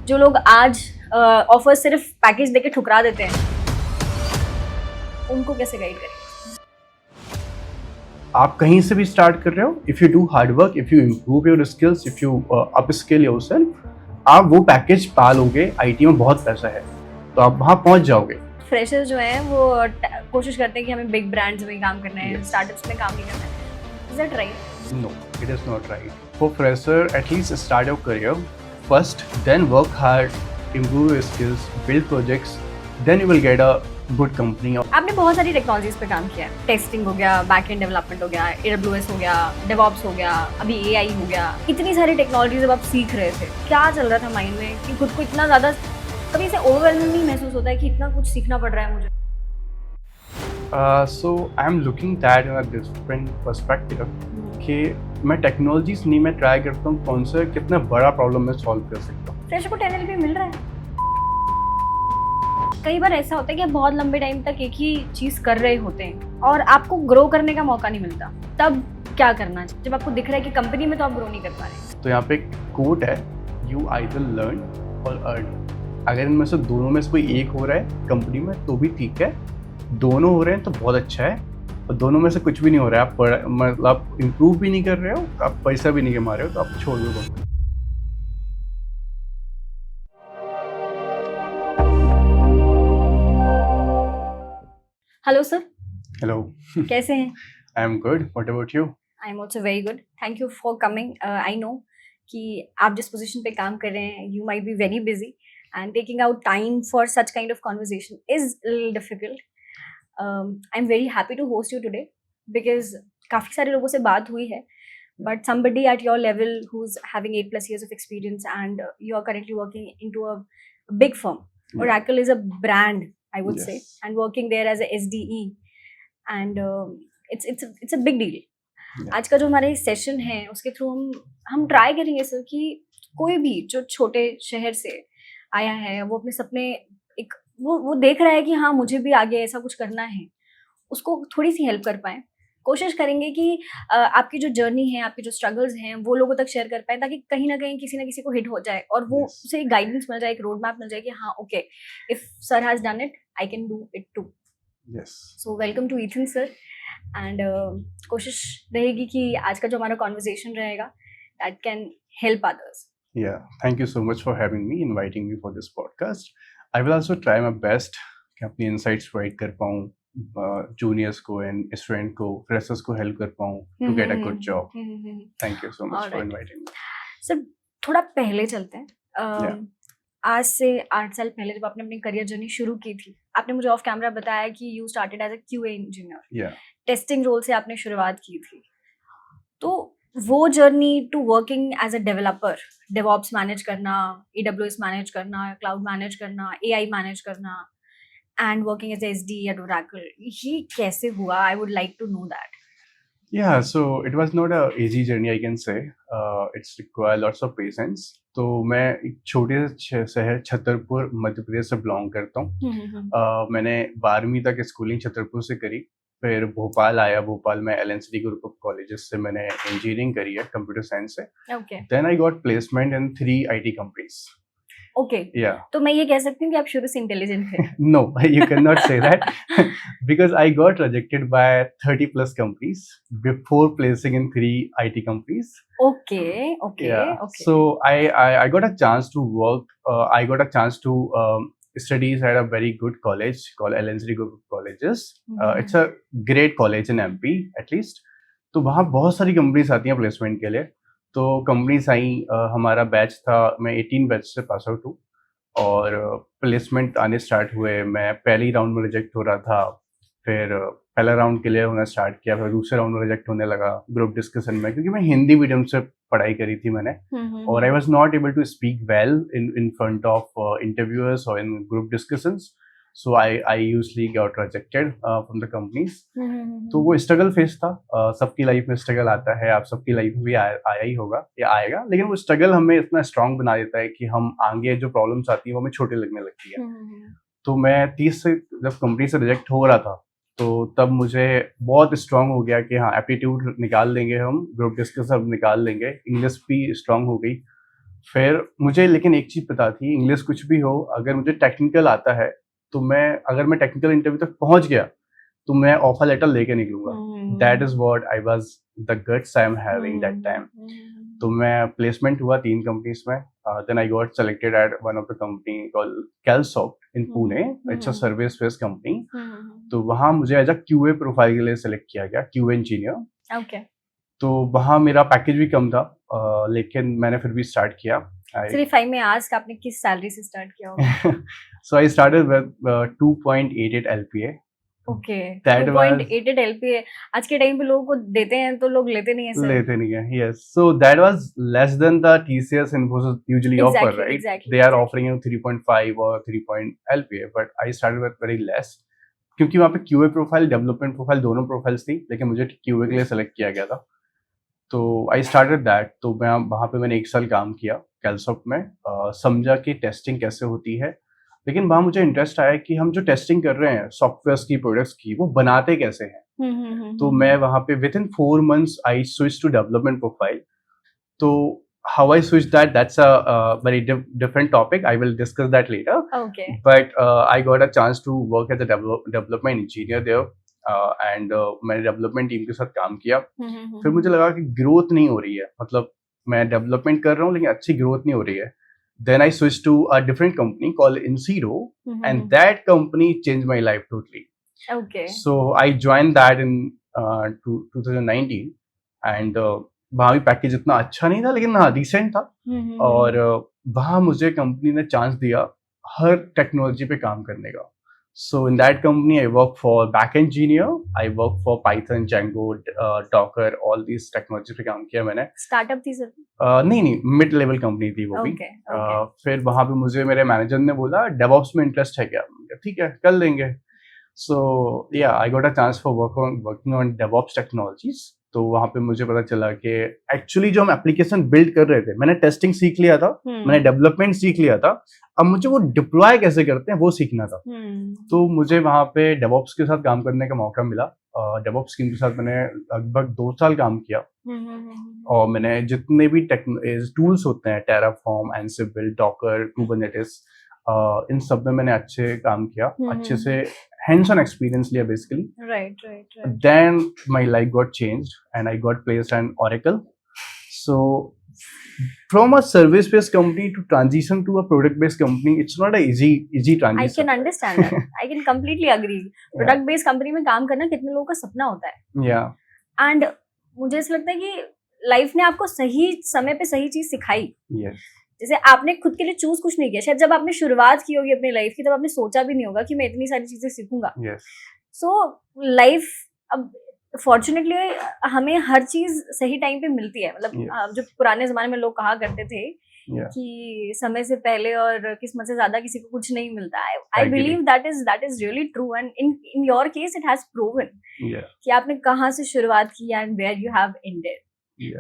जो लोग आज ऑफर सिर्फ पैकेज देके ठुकरा देते हैं, उनको कैसे गाइड करें? आप कहीं से भी स्टार्ट कर रहे हो, if you do hard work, if you improve your skills, if you up skill yourself, आप वो पैकेज पा लोगे। आईटी में बहुत पैसा है, तो आप वहाँ पहुँच जाओगे। फ्रेशर्स जो हैं वो कोशिश करते हैं कि हमें बिग ब्रांड्स में काम करना है, Yes. स्टार्टअप्स में काम नहीं करना है। Is that right? No, it is not right. For fresher, at least start your career first, then work hard, improve your skills, build projects, then you will get a good company. आपने बहुत सारी technologies पे काम किया है। Testing हो गया, back and development हो गया, AWS हो गया, डेवऑप्स हो गया, अभी AI हो गया। इतनी सारी टेक्नोलॉजी जब आप सीख रहे थे, क्या चल रहा था माइंड में कि खुद को इतना ज़्यादा कभी से ओवरवेलमिंग महसूस होता है कि इतना कुछ सीखना पड़ रहा है मुझे? So I'm looking that in a different perspective कि मैं टेक्नोलॉजीज नहीं, मैं ट्राई करता हूँ कौन सा कितना बड़ा प्रॉब्लम मैं सॉल्व कर सकता हूँ। फ्रेशर को 10 LP मिल रहा है। कई बार ऐसा होता है कि आप बहुत लंबे टाइम तक एक ही चीज कर रहे होते हैं और आपको ग्रो करने का मौका नहीं मिलता। तब क्या करना चाहिए जब आपको दिख रहा है कि कंपनी में तो आप ग्रो नहीं कर पा रहे? तो यहाँ पे एक कोट है, यू आइदर लर्न और अर्न। अगर इनमें से दोनों में से कोई एक हो रहा है कंपनी में तो भी ठीक है, दोनों हो रहे हैं तो बहुत अच्छा है, और दोनों में से कुछ भी नहीं हो रहा है, मतलब आप इम्प्रूव भी नहीं कर रहे हो, आप पैसा भी नहीं कमा रहे हो, तो आप छोड़ दो कंपनी। हेलो सर, हेलो, कैसे हैं? I am good, what about you? I am also very good, thank you for coming. I know कि आप जिस पोजीशन पे काम कर रहे हैं, you might be very busy and taking out time for such kind of conversation is little difficult. I am very happy to host you today because काफ़ी सारे लोगों से बात हुई है, but somebody at your level who's having 8+ years of experience and you are currently working into a big firm. Oracle is a brand, I would say, Yes. and working there as a SDE, and it's a big deal. Yeah. आज का जो हमारे session है उसके through हम try करेंगे sir कि कोई भी जो छोटे शहर से आया है, वो अपने सपने एक वो देख रहा है कि हाँ मुझे भी आगे ऐसा कुछ करना है, उसको थोड़ी सी हेल्प कर पाए। कोशिश करेंगे कि आपकी जो जर्नी है, आपके जो स्ट्रगल्स हैं, वो लोगों तक शेयर कर पाएँ ताकि कहीं ना कहीं किसी ना किसी को हिट हो जाए और वो Yes. उसे एक गाइडेंस मिल जाए, एक रोड मैप मिल जाए कि हाँ okay, if sir has done it I can do it too. Yes. So welcome to Ethan sir, and कोशिश रहेगी कि आज का जो हमारा कॉन्वर्जेशन रहेगा that can help others. Yeah, thank you so much for having me, inviting me for this podcast. I will also try my best कि अपनी insights provide कर पाऊँ juniors को and student को, freshers को help कर पाऊँ to get a good job. Thank you so much for Alright. inviting me. Sir थोड़ा पहले चलते हैं। Yeah. आज से 8 साल पहले जब आपने अपनी करियर जर्नी शुरू की थी, आपने मुझे ऑफ कैमरा बताया कि you started as a QA engineer, Yeah. Testing role से आपने शुरुआत की थी। तो वो journey to working as a developer, DevOps manage करना, AWS मैनेज करना, क्लाउड मैनेज करना, AI मैनेज करना and working as SD at Oracle, ये कैसे हुआ? I would like to know that. Yeah, so it was not a easy journey, I can say. It's require lots of patience. तो मैं एक छोटे से शहर छतरपुर मध्य प्रदेश से बिलोंग करता हूँ। मैंने 12वीं तक स्कूलिंग छतरपुर से करी, फिर भोपाल आया। भोपाल में LNCT ग्रुप ऑफ कॉलेजेस से मैंने इंजीनियरिंग करी है कंप्यूटर साइंस से। Okay Then I got placement in 3 IT companies. Okay, Yeah. तो मैं ये कह सकती हूँ कि आप शुरू से इंटेलिजेंट थे। No, you cannot say that because I got rejected by 30 plus companies before placing in 3 IT companies. Okay okay Yeah. Okay. So I got a chance to work. I got a chance to studies at a very good college called LNCT Group of Colleges. It's a great college in MP at least. तो वहाँ बहुत सारी companies आती हैं placement के लिए। तो companies आई, हमारा बैच था, मैं 18 बैच से पास आउट हूँ और प्लेसमेंट आने स्टार्ट हुए। मैं पहली राउंड में रिजेक्ट हो रहा था, फिर पहला राउंड क्लियर होना स्टार्ट किया, फिर दूसरे राउंड में रिजेक्ट होने लगा ग्रुप डिस्कशन में, क्योंकि मैं हिंदी मीडियम से पढ़ाई करी थी मैंने, और I was not able to speak well in front of interviewers और in group discussions, so I usually got rejected from the companies. तो वो स्ट्रगल फेस था। सबकी लाइफ में स्ट्रगल आता है, आप सबकी लाइफ में भी आया ही होगा या आएगा, लेकिन वो स्ट्रगल हमें इतना स्ट्रांग बना देता है कि हम आगे जो प्रॉब्लम्स आती है वो हमें छोटी लगने लगती है। तो मैं 30 से जब कंपनी से रिजेक्ट हो रहा था, तो तब मुझे बहुत स्ट्रांग हो गया कि हाँ एप्टीट्यूड निकाल लेंगे हम, ग्रुप डिस्कशन निकाल लेंगे, इंग्लिश भी स्ट्रांग हो गई। फिर मुझे लेकिन एक चीज़ पता थी, इंग्लिश कुछ भी हो, अगर मुझे टेक्निकल आता है तो अगर मैं टेक्निकल इंटरव्यू तक पहुंच गया तो मैं ऑफर लेटर लेके निकलूंगा. That is what I was the guts I am having that time. तो मैं प्लेसमेंट हुआ 3 कंपनीज में. Then I got selected at one of the company called Calsoft in Pune. It's a service based company. तो वहाँ मुझे as a QA profile के लिए select किया गया, क्यूए इंजीनियर. ओके. तो वहाँ मेरा पैकेज भी कम था, लेकिन मैंने फिर भी स्टार्ट किया. Sir if I may ask, आपने किस सैलरी से स्टार्ट किया होगा? So I started with 2.88 LPA. Okay. That was 2.88 LPA आज के टाइम पे लोगों को देते हैं तो लोग लेते नहीं है सर. लेते नहीं है. Yes. So that was less than the TCS Infosys usually offer, right? Exactly. They are offering you 3.5 or 3 LPA, but I started with very less. क्योंकि वहाँ पे QA प्रोफाइल, डेवलपमेंट प्रोफाइल दोनों प्रोफाइल्स थी, लेकिन मुझे QA के लिए select किया गया था. तो आई स्टार्टेड दैट. तो मैं वहाँ पे मैंने 1 साल काम किया कैलसॉफ्ट में. समझा कि टेस्टिंग कैसे होती है. लेकिन वहाँ मुझे इंटरेस्ट आया कि हम जो टेस्टिंग कर रहे हैं सॉफ्टवेयर की, प्रोडक्ट्स की, वो बनाते कैसे हैं. तो मैं वहाँ पे within 4 months I switch to development profile. तो how I switch that's a very different topic. I will discuss that later. Okay. But I got a chance to work as a development engineer there. And मैंने development team के साथ काम किया. फिर मुझे लगा कि ग्रोथ नहीं हो रही है, मतलब मैं डेवलपमेंट कर रहा हूँ लेकिन अच्छी ग्रोथ नहीं हो रही है. Then I switched to a different company called Insero, and that company changed my life totally. Okay. So I joined that in 2019, and वहाँ भी पैकेज इतना अच्छा नहीं था, लेकिन हाँ डिसेंट था. और वहाँ मुझे कंपनी ने चांस दिया हर टेक्नोलॉजी पे काम करने का. So in that company, I work for back engineer. I work for Python, Django, Docker, all these technology पे काम किया मैंने. स्टार्टअप थी सर? नहीं, मिड लेवल कंपनी थी वो भी. फिर वहाँ पे मुझे मेरे मैनेजर ने बोला डेवऑप्स में इंटरेस्ट है क्या. ठीक है, कर लेंगे. सो yeah I got a chance for working on DevOps technologies. तो वहाँ पे मुझे पता चला कि एक्चुअली जो हम एप्लीकेशन बिल्ड कर रहे थे, मैंने टेस्टिंग सीख लिया था, मैंने डेवलपमेंट सीख लिया था, अब मुझे वो डिप्लॉय कैसे करते हैं वो सीखना था. तो मुझे वहाँ पे डेवऑप्स के साथ काम करने का मौका मिला. डेवऑप्स टीम के साथ मैंने लगभग 2 साल काम किया. और मैंने जितने भी टूल्स होते हैं, टेराफॉर्म, एनसिबल, डॉकर, कुबरनेटिस, इन सब में मैंने अच्छे काम किया. अच्छे से hands on experience लिया basically. Right. Then my life got changed and I got placed on Oracle. So from a service based company to transition to a product based company, it's not a easy transition. I can understand that. I can completely agree. Product based company में काम करना कितने लोगों का सपना होता है. Yeah. And मुझे ऐसा लगता है कि लाइफ ने आपको सही समय पे सही चीज सिखाई. Yes. जैसे आपने खुद के लिए चूज कुछ नहीं किया. शायद जब आपने शुरुआत की होगी अपनी लाइफ की, तब आपने सोचा भी नहीं होगा कि मैं इतनी सारी चीजें सीखूंगा. सो लाइफ अब फॉर्चुनेटली हमें हर चीज सही टाइम पे मिलती है. मतलब जो पुराने जमाने में लोग कहा करते थे कि समय से पहले और किस्मत से ज्यादा किसी को कुछ नहीं मिलता. I believe that is really true. And in your case it has proven कि आपने कहाँ से शुरुआत की and where you have ended.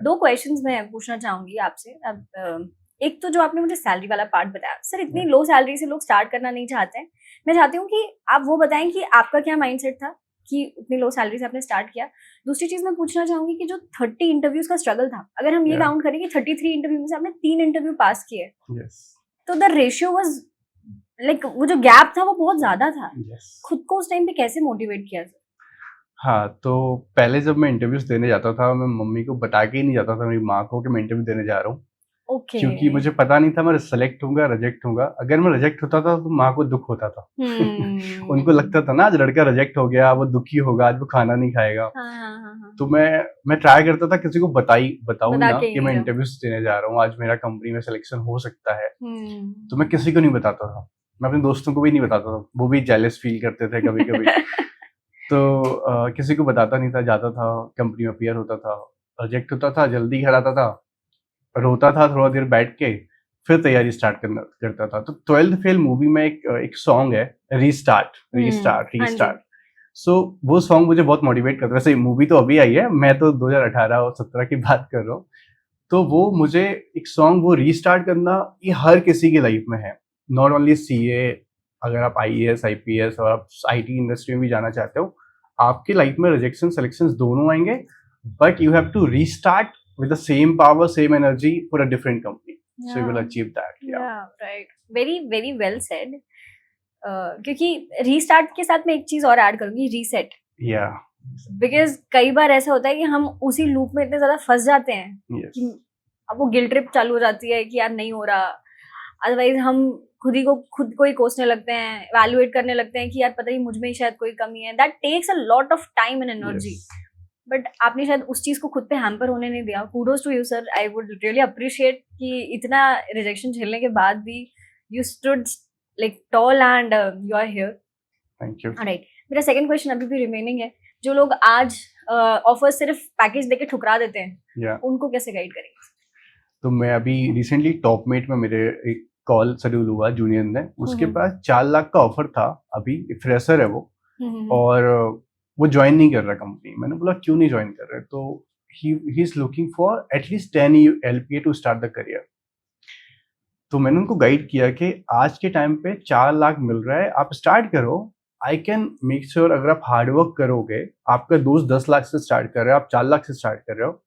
2 questions मैं पूछना चाहूंगी आपसे. अब एक तो जो आपने मुझे सैलरी वाला पार्ट बताया, सर इतनी लो सैलरी से लोग स्टार्ट करना नहीं चाहते हैं. मैं चाहती हूँ कि आप वो बताएं कि आपका क्या माइंडसेट था कि इतनी लो सैलरी से आपने स्टार्ट किया. दूसरी चीज मैं पूछना चाहूंगी कि जो 30 इंटरव्यूज का स्ट्रगल था, अगर हम ये काउंट करें कि 33 इंटरव्यू में से आपने 3 इंटरव्यू पास किए, तो द रेशियो वाज लाइक वो जो गैप था वो बहुत ज्यादा था. खुद को उस टाइम पे कैसे मोटिवेट किया सर? हाँ, तो पहले जब मैं इंटरव्यूज देने जाता था, मैं मम्मी को बता के ही नहीं जाता था, मेरी माँ को, कि मैं इंटरव्यू देने जा रहा हूँ. Okay. क्योंकि मुझे पता नहीं था मैं सेलेक्ट होऊंगा, रिजेक्ट होऊंगा. अगर मैं रिजेक्ट होता था तो माँ को दुख होता था. उनको लगता था ना आज लड़का रिजेक्ट हो गया, वो दुखी होगा, आज वो खाना नहीं खाएगा. तो मैं ट्राई करता था किसी को बताऊं ना कि मैं इंटरव्यूज देने जा रहा हूँ, आज मेरा कंपनी में सिलेक्शन हो सकता है. तो मैं किसी को नहीं बताता था. मैं अपने दोस्तों को भी नहीं बताता था, वो भी जेलस फील करते थे कभी कभी. तो किसी को बताता नहीं था. जाता था, कंपनी में अपीयर होता था, रिजेक्ट होता था, जल्दी घर आता था, रोता था थोड़ा देर बैठ के, फिर तैयारी स्टार्ट करता था. तो 12th फेल मूवी में एक सॉन्ग है, रीस्टार्ट. सो वो सॉन्ग मुझे बहुत मोटिवेट करता है. वैसे मूवी तो अभी आई है, मैं तो 2018 और 17 की बात कर रहा हूँ. तो वो मुझे एक सॉन्ग, वो रीस्टार्ट करना, ये हर किसी की लाइफ में है. नॉट ओनली CA, अगर आप IAS, IPS और आप IT इंडस्ट्री में भी जाना चाहते हो, आपकी लाइफ में रिजेक्शन सिलेक्शन दोनों आएंगे, but you have to restart with the same power, same energy for a different company. so you will achieve that. Right, very very well said. क्योंकि रीस्टार्ट के साथ मैं एक चीज और ऐड करूंगी, रीसेट. Yeah. बिकॉज कई बार ऐसा होता है कि हम उसी लूप में इतने ज्यादा फंस जाते हैं Yes. कि अब वो गिल्ट ट्रिप चालू हो जाती है कि यार नहीं हो रहा. अदरवाइज हम खुद को ही कोसने लगते हैं, एवेल्युएट करने लगते हैं कि यार पता नहीं मुझ में ही शायद कोई कमी है. That takes a lot of time and energy. Yes. But आपने शायद उस चीज को खुद पे हैम्पर होने नहीं दिया. Kudos to you sir. I would really appreciate कि इतना रिजेक्शन झेलने के बाद भी you stood like tall and you are here. Thank you. Right. मेरा सेकंड क्वेश्चन अभी भी रिमेनिंग है. जो लोग आज ऑफर सिर्फ पैकेज देके ठुकरा देते हैं, Yeah. उनको कैसे गाइड करेंगे? तो मैं अभी रिसेंटली टॉपमेट में मेरे एक कॉल शेड्यूल हुआ जूनियर ने, उसके पास 4 लाख का ऑफर था. अभी फ्रेशर है वो, और वो ज्वाइन नहीं कर रहा कंपनी. मैंने बोला क्यों नहीं ज्वाइन कर रहे? तो he is looking for at least 10 LPA to start the career. तो मैंने उनको गाइड किया कि आज के टाइम पे 4 लाख मिल रहा है, आप स्टार्ट करो. आई कैन मेक श्योर अगर आप हार्डवर्क करोगे, आपका दोस्त 10 लाख से स्टार्ट कर रहे हो, आप 4 लाख से स्टार्ट कर रहे हो,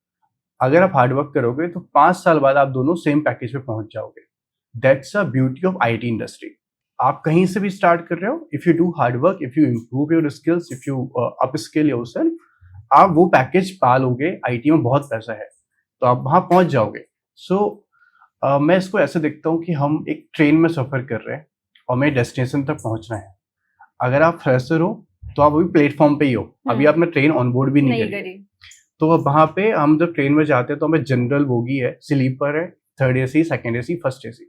अगर आप हार्डवर्क करोगे तो 5 साल बाद आप दोनों सेम पैकेज पे पहुंच जाओगे. That's a beauty of IT industry. आप कहीं से भी स्टार्ट कर रहे हो, if you do hard work, if you improve your skills, if you up skill yourself, आप वो पैकेज पा लोगे. IT में बहुत पैसा है, तो आप वहां पहुंच जाओगे. सो मैं इसको ऐसे देखता हूँ कि हम एक ट्रेन में सफर कर रहे हैं और हमें डेस्टिनेशन तक पहुंचना है. अगर आप फ्रेशर हो तो आप अभी प्लेटफॉर्म पे ही हो, अभी आपने ट्रेन ऑनबोर्ड भी नहीं करी. तो अब वहां पे हम जब ट्रेन में जाते हैं तो हमें जनरल बोगी है, स्लीपर है, third AC, second AC, first AC.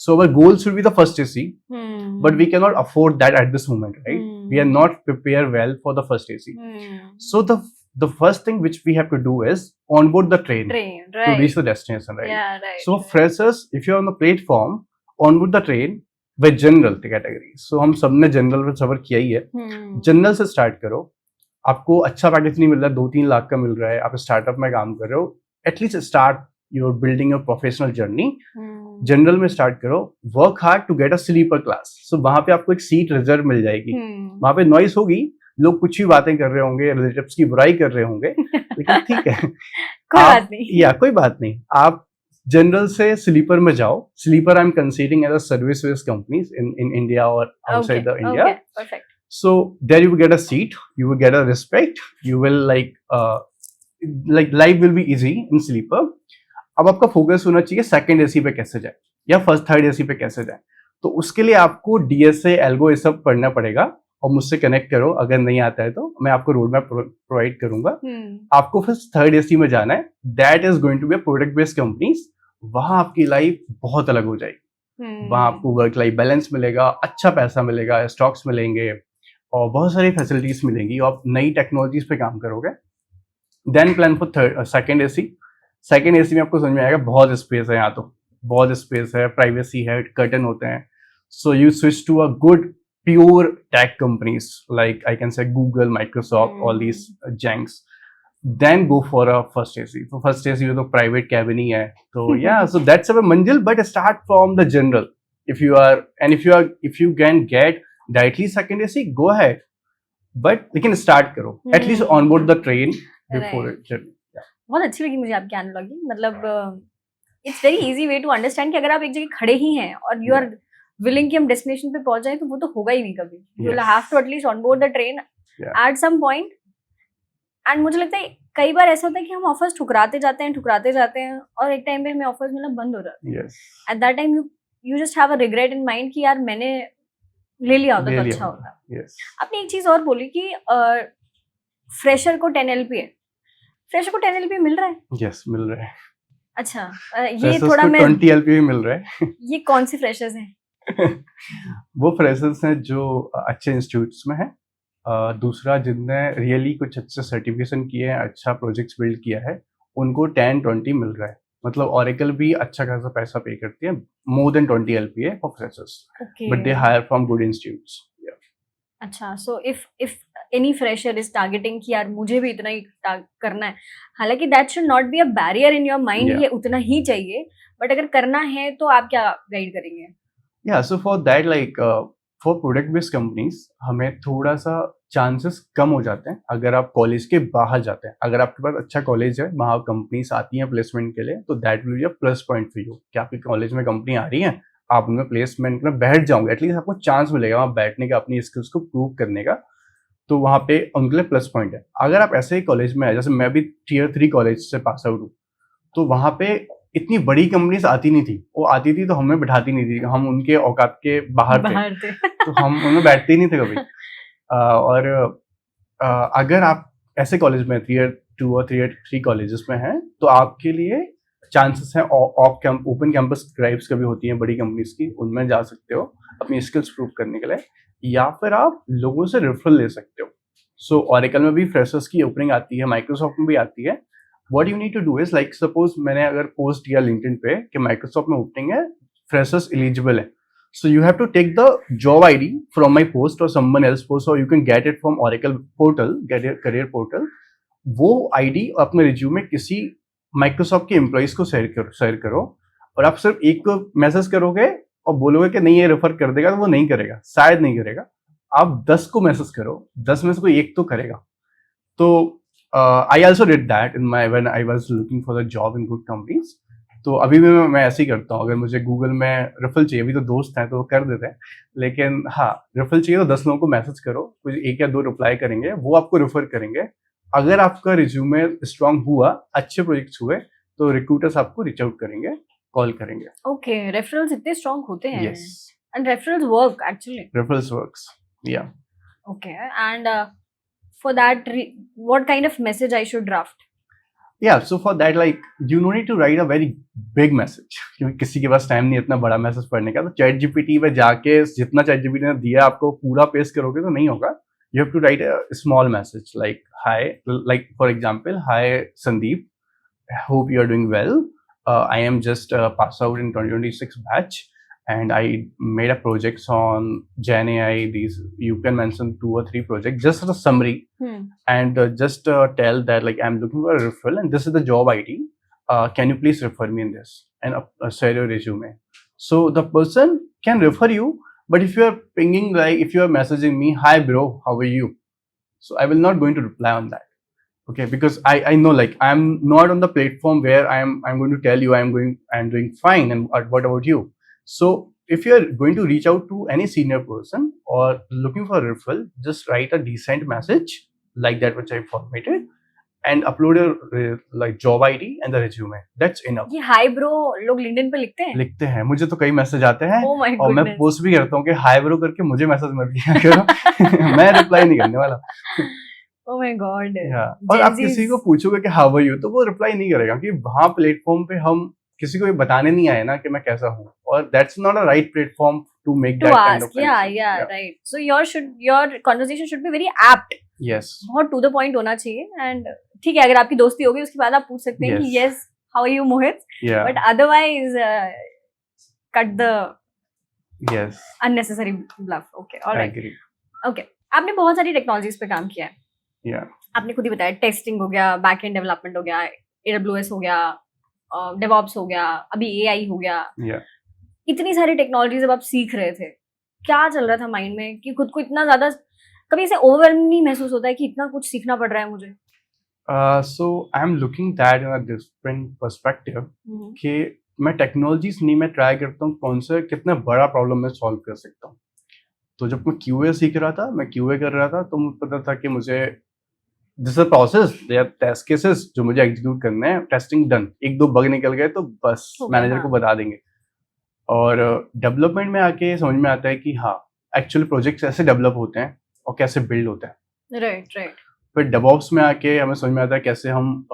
So our goal should be the first AC, but we cannot afford that at this moment, right? We are not prepared well for the first AC. So the first thing which we have to do is onboard the train right. to reach the destination, right? Yeah, right. So freshers, if you're on the platform, onboard the train with general category. So हम सबने general में सफर किया ही है. General से start करो. आपको अच्छा package नहीं मिल रहा है, 2-3 लाख का मिल रहा है, आप स्टार्टअप में काम कर रहे हो, at least start your building your professional journey. General में स्टार्ट करो. Work hard to get a sleeper class. So वहां पे आपको एक सीट रिजर्व मिल जाएगी. वहां पे नॉइस होगी, लोग कुछ भी बातें कर रहे होंगे, रिलेटिव्स की बुराई कर रहे होंगे, लेकिन ठीक है. कोई बात नहीं. आप जनरल से स्लीपर में जाओ. Sleeper I am considering as a service based companies in India और outside the India. Perfect. So there you will get a seat, you will get a respect, you will like life will be easy in sleeper. अब आपका focus होना चाहिए second AC पे कैसे जाए या first third AC पे कैसे जाए. तो उसके लिए आपको DSA, एल्गो ये सब पढ़ना पड़ेगा और मुझसे कनेक्ट करो. अगर नहीं आता है तो मैं आपको रोड मैप प्रोवाइड करूंगा. आपको फर्स्ट थर्ड AC में जाना है. That is going to be product based companies. वहां आपकी लाइफ बहुत अलग हो जाएगी. वहां आपको वर्क लाइफ बैलेंस मिलेगा, अच्छा पैसा मिलेगा, स्टॉक्स मिलेंगे और बहुत सारी फैसिलिटीज मिलेंगी. आप नई टेक्नोलॉजीज पे काम करोगे. Then plan for second AC. Second AC में आपको समझ में आएगा बहुत स्पेस है. यहाँ तो बहुत स्पेस है, प्राइवेसी है, कर्टन होते हैं. So you switch to a good pure tech companies like I can say Google, Microsoft, all these FAANGs. Then go for a first AC. तो फर्स्ट AC में तो प्राइवेट कैबिन ही है. तो या सो दैट्स अवर मंजिल. But start from the general. If you can get directly second AC, go ahead. But लेकिन start करो at least on board the train before it. बहुत अच्छी लगी मुझे आपकी एनालॉजी. मतलब it's very easy way to understand कि अगर आप एक जगह खड़े ही हैं और यू आर विलिंग कि हम डेस्टिनेशन पे पहुंच जाए, तो वो तो होगा ही नहीं कभी. You will have to at least on board the train at some point. And मुझे लगता है कई बार ऐसा होता है कि हम ऑफर्स ठुकराते जाते हैं और एक टाइम पे हमें ऑफर्स मिलना बंद हो जाता है. At that time you just have a regret in mind कि यार मैंने ले लिया होता तो अच्छा होता. आपने एक चीज और बोली कि फ्रेशर को 10 LPA. फ्रेशर को 10 LPA मिल रहा है? यस, मिल रहा है. अच्छा, ये थोड़ा मैं 20 LPA मिल रहा है. ये कौन से फ्रेशर्स हैं? वो फ्रेशर्स हैं जो अच्छे इंस्टीट्यूट्स में हैं. दूसरा जिनने रियली कुछ अच्छे सर्टिफिकेशन किए हैं, अच्छा प्रोजेक्ट्स बिल्ड किया है, उनको 10-20 मिल रहा है. मतलब ओरेकल भी अच्छा खासा पैसा पे करती है, more than 20 LPA for freshers, but they hire from good institutes. अच्छा, so if any fresher is targeting कि यार मुझे भी इतना ही करना है, हालांकि that should not be a barrier in your mind, ये उतना ही चाहिए, बट अगर करना है तो आप क्या गाइड करेंगे? So for that like for product based companies हमें थोड़ा सा चांसेस कम हो जाते हैं अगर आप कॉलेज के बाहर जाते हैं. अगर आपके पास अच्छा कॉलेज है, वहाँ कंपनीज आती हैं प्लेसमेंट के लिए, तो that will be a plus point for you कि आपके कॉलेज में कंपनी आ रही है, आप उनमें प्लेसमेंट में बैठ जाओगे, एटलीस्ट आपको चांस मिलेगा वहाँ बैठने का, अपनी स्किल्स को प्रूव करने का. तो वहाँ पे उनके लिए प्लस पॉइंट है. अगर आप ऐसे ही कॉलेज में है, जैसे मैं भी टीयर 3 कॉलेज से पास आउट हूँ, तो वहाँ पे इतनी बड़ी कंपनीज आती नहीं थी. वो आती थी तो हमें बैठाती नहीं थी, हम उनके औकात के बाहर थे. तो हम उनमें बैठते ही नहीं थे कभी. और अगर आप ऐसे कॉलेज में टीयर 2 और टीयर 3 कॉलेजेस में हैं, तो आपके लिए चांसेस हैं of camp open campus drives कभी होती हैं बड़ी कंपनीज की, उनमें जा सकते हो अपनी स्किल्स प्रूव करने के लिए, या फिर आप लोगों से रेफरल ले सकते हो. सो ऑरेकल में भी फ्रेशर्स की ओपनिंग आती है, माइक्रोसॉफ्ट में भी आती है. What you need to do is, like suppose मैंने अगर पोस्ट किया लिंक्डइन पे कि माइक्रोसॉफ्ट में ओपनिंग है, फ्रेशर्स एलिजिबल है, so you have to take the job ID from my post or someone else post, or you can get it from Oracle portal, get your career portal. वो ID अपने resume किसी Microsoft के employees को share करो, और आप सिर्फ एक मैसेज करोगे और बोलोगे कि नहीं ये रेफर कर देगा, तो वो नहीं करेगा, शायद नहीं करेगा. आप 10 को मैसेज करो, 10 में से कोई एक तो करेगा. तो I also did that in my when I was looking for the job in good companies. तो अभी भी मैं ऐसे ही करता हूँ. अगर मुझे गूगल में रेफरल चाहिए, अभी तो दोस्त हैं तो वो कर देते हैं, लेकिन हाँ, रेफरल चाहिए तो 10 लोगों को मैसेज करो, कुछ 1 या 2 रिप्लाई करेंगे, वो आपको रेफर करेंगे. अगर आपका रिज्यूमे स्ट्रांग हुआ, अच्छे प्रोजेक्ट्स हुए, तो रिक्रूटर्स आपको रीच आउट करेंगे, कॉल करेंगे. ओके, रेफरल्स इतने स्ट्रांग होते हैं. Yes, and referrals work actually. Referrals works, yeah. Okay, and for that what kind of message I should draft? Yeah, so for that, like, you don't need to write a very big message, क्योंकि किसी के पास time नहीं है इतना बड़ा message पढ़ने का. तो चैट जीपीटी पे जाके जितना चैट जीपीटी ने दिया आपको पूरा पेस्ट करोगे तो नहीं होगा. You have to write a small message like hi, like for example, hi Sandeep, hope you are doing well. I am just pass out in 2026 batch, and I made a projects on Gen AI. These you can mention 2 or 3 projects, just as a summary, and just tell that like I'm looking for a referral and this is the job ID. Can you please refer me in this, and share your resume. So the person can refer you, but if you are pinging, like if you are messaging me, hi bro, how are you? So I will not going to reply on that. Okay, because I know like I'm not on the platform where I'm going to tell you I'm doing fine, and what about you? So if you're going to reach out to any senior person or looking for a referral, just write a decent message like that which I formatted, and upload your like job ID and the resume. That's enough. ये hi bro लोग LinkedIn पे लिखते हैं? लिखते हैं, मुझे तो कई मैसेज आते हैं. Oh my और मैं goodness. पोस्ट भी करता हूँ कि हाय ब्रो करके मुझे मैसेज मत किया करो. मैं रिप्लाई नहीं करने वाला. Oh my God. और आप किसी को पूछोगे कि हाउ आर यू, तो वो रिप्लाई नहीं करेगा, क्योंकि वहां प्लेटफॉर्म पे हम किसी को ये बताने नहीं आए ना कि मैं कैसा हूँ, और that's not a right platform to make that kind of right. So your conversation should be very apt. Yes. बहुत to the point होना चाहिए. And ठीक है, अगर आपकी दोस्ती होगी उसके बाद आप पूछ सकते हैं कि yes, how are you Mohit? Yeah. But otherwise cut the unnecessary bluff. Okay, all right. I agree. Okay, आपने बहुत सारी टेक्नोलॉजीज पे काम किया है. Yeah. आपने खुद ही बताया, टेस्टिंग हो गया, बैक एंड डेवलपमेंट हो गया, AWS हो गया, DevOps हो गया, अभी AI हो गया. Yeah. इतनी सारी टेक्नोलॉजी जब आप सीख रहे थे, क्या चल रहा था माइंड में कि खुद को इतना ज्यादा कभी ऐसे ओवरवेलमिंग नहीं महसूस होता है कि इतना कुछ सीखना पड़ रहा है मुझे? So I'm looking that in a different perspective कि मैं टेक्नोलॉजीज नहीं, मैं ट्राई करता हूँ कौन से कितना बड़ा प्रॉब्लम मैं सॉल्व कर सकता हूँ. तो जब मैं QA सीख रहा था, मैं QA कर रहा था, तो मुझे पता था कि मुझे this is process, there test cases जो मुझे एग्जीक्यूट करने हैं, टेस्टिंग डन, 1-2 बग निकल गए तो बस मैनेजर को बता देंगे. और डेवलपमेंट में आके समझ में आता है कि हाँ, एक्चुअली प्रोजेक्ट्स ऐसे डेवलप होते हैं और कैसे बिल्ड होते हैं. राइट. फिर DevOps में आके हमें समझ में आता है कैसे हम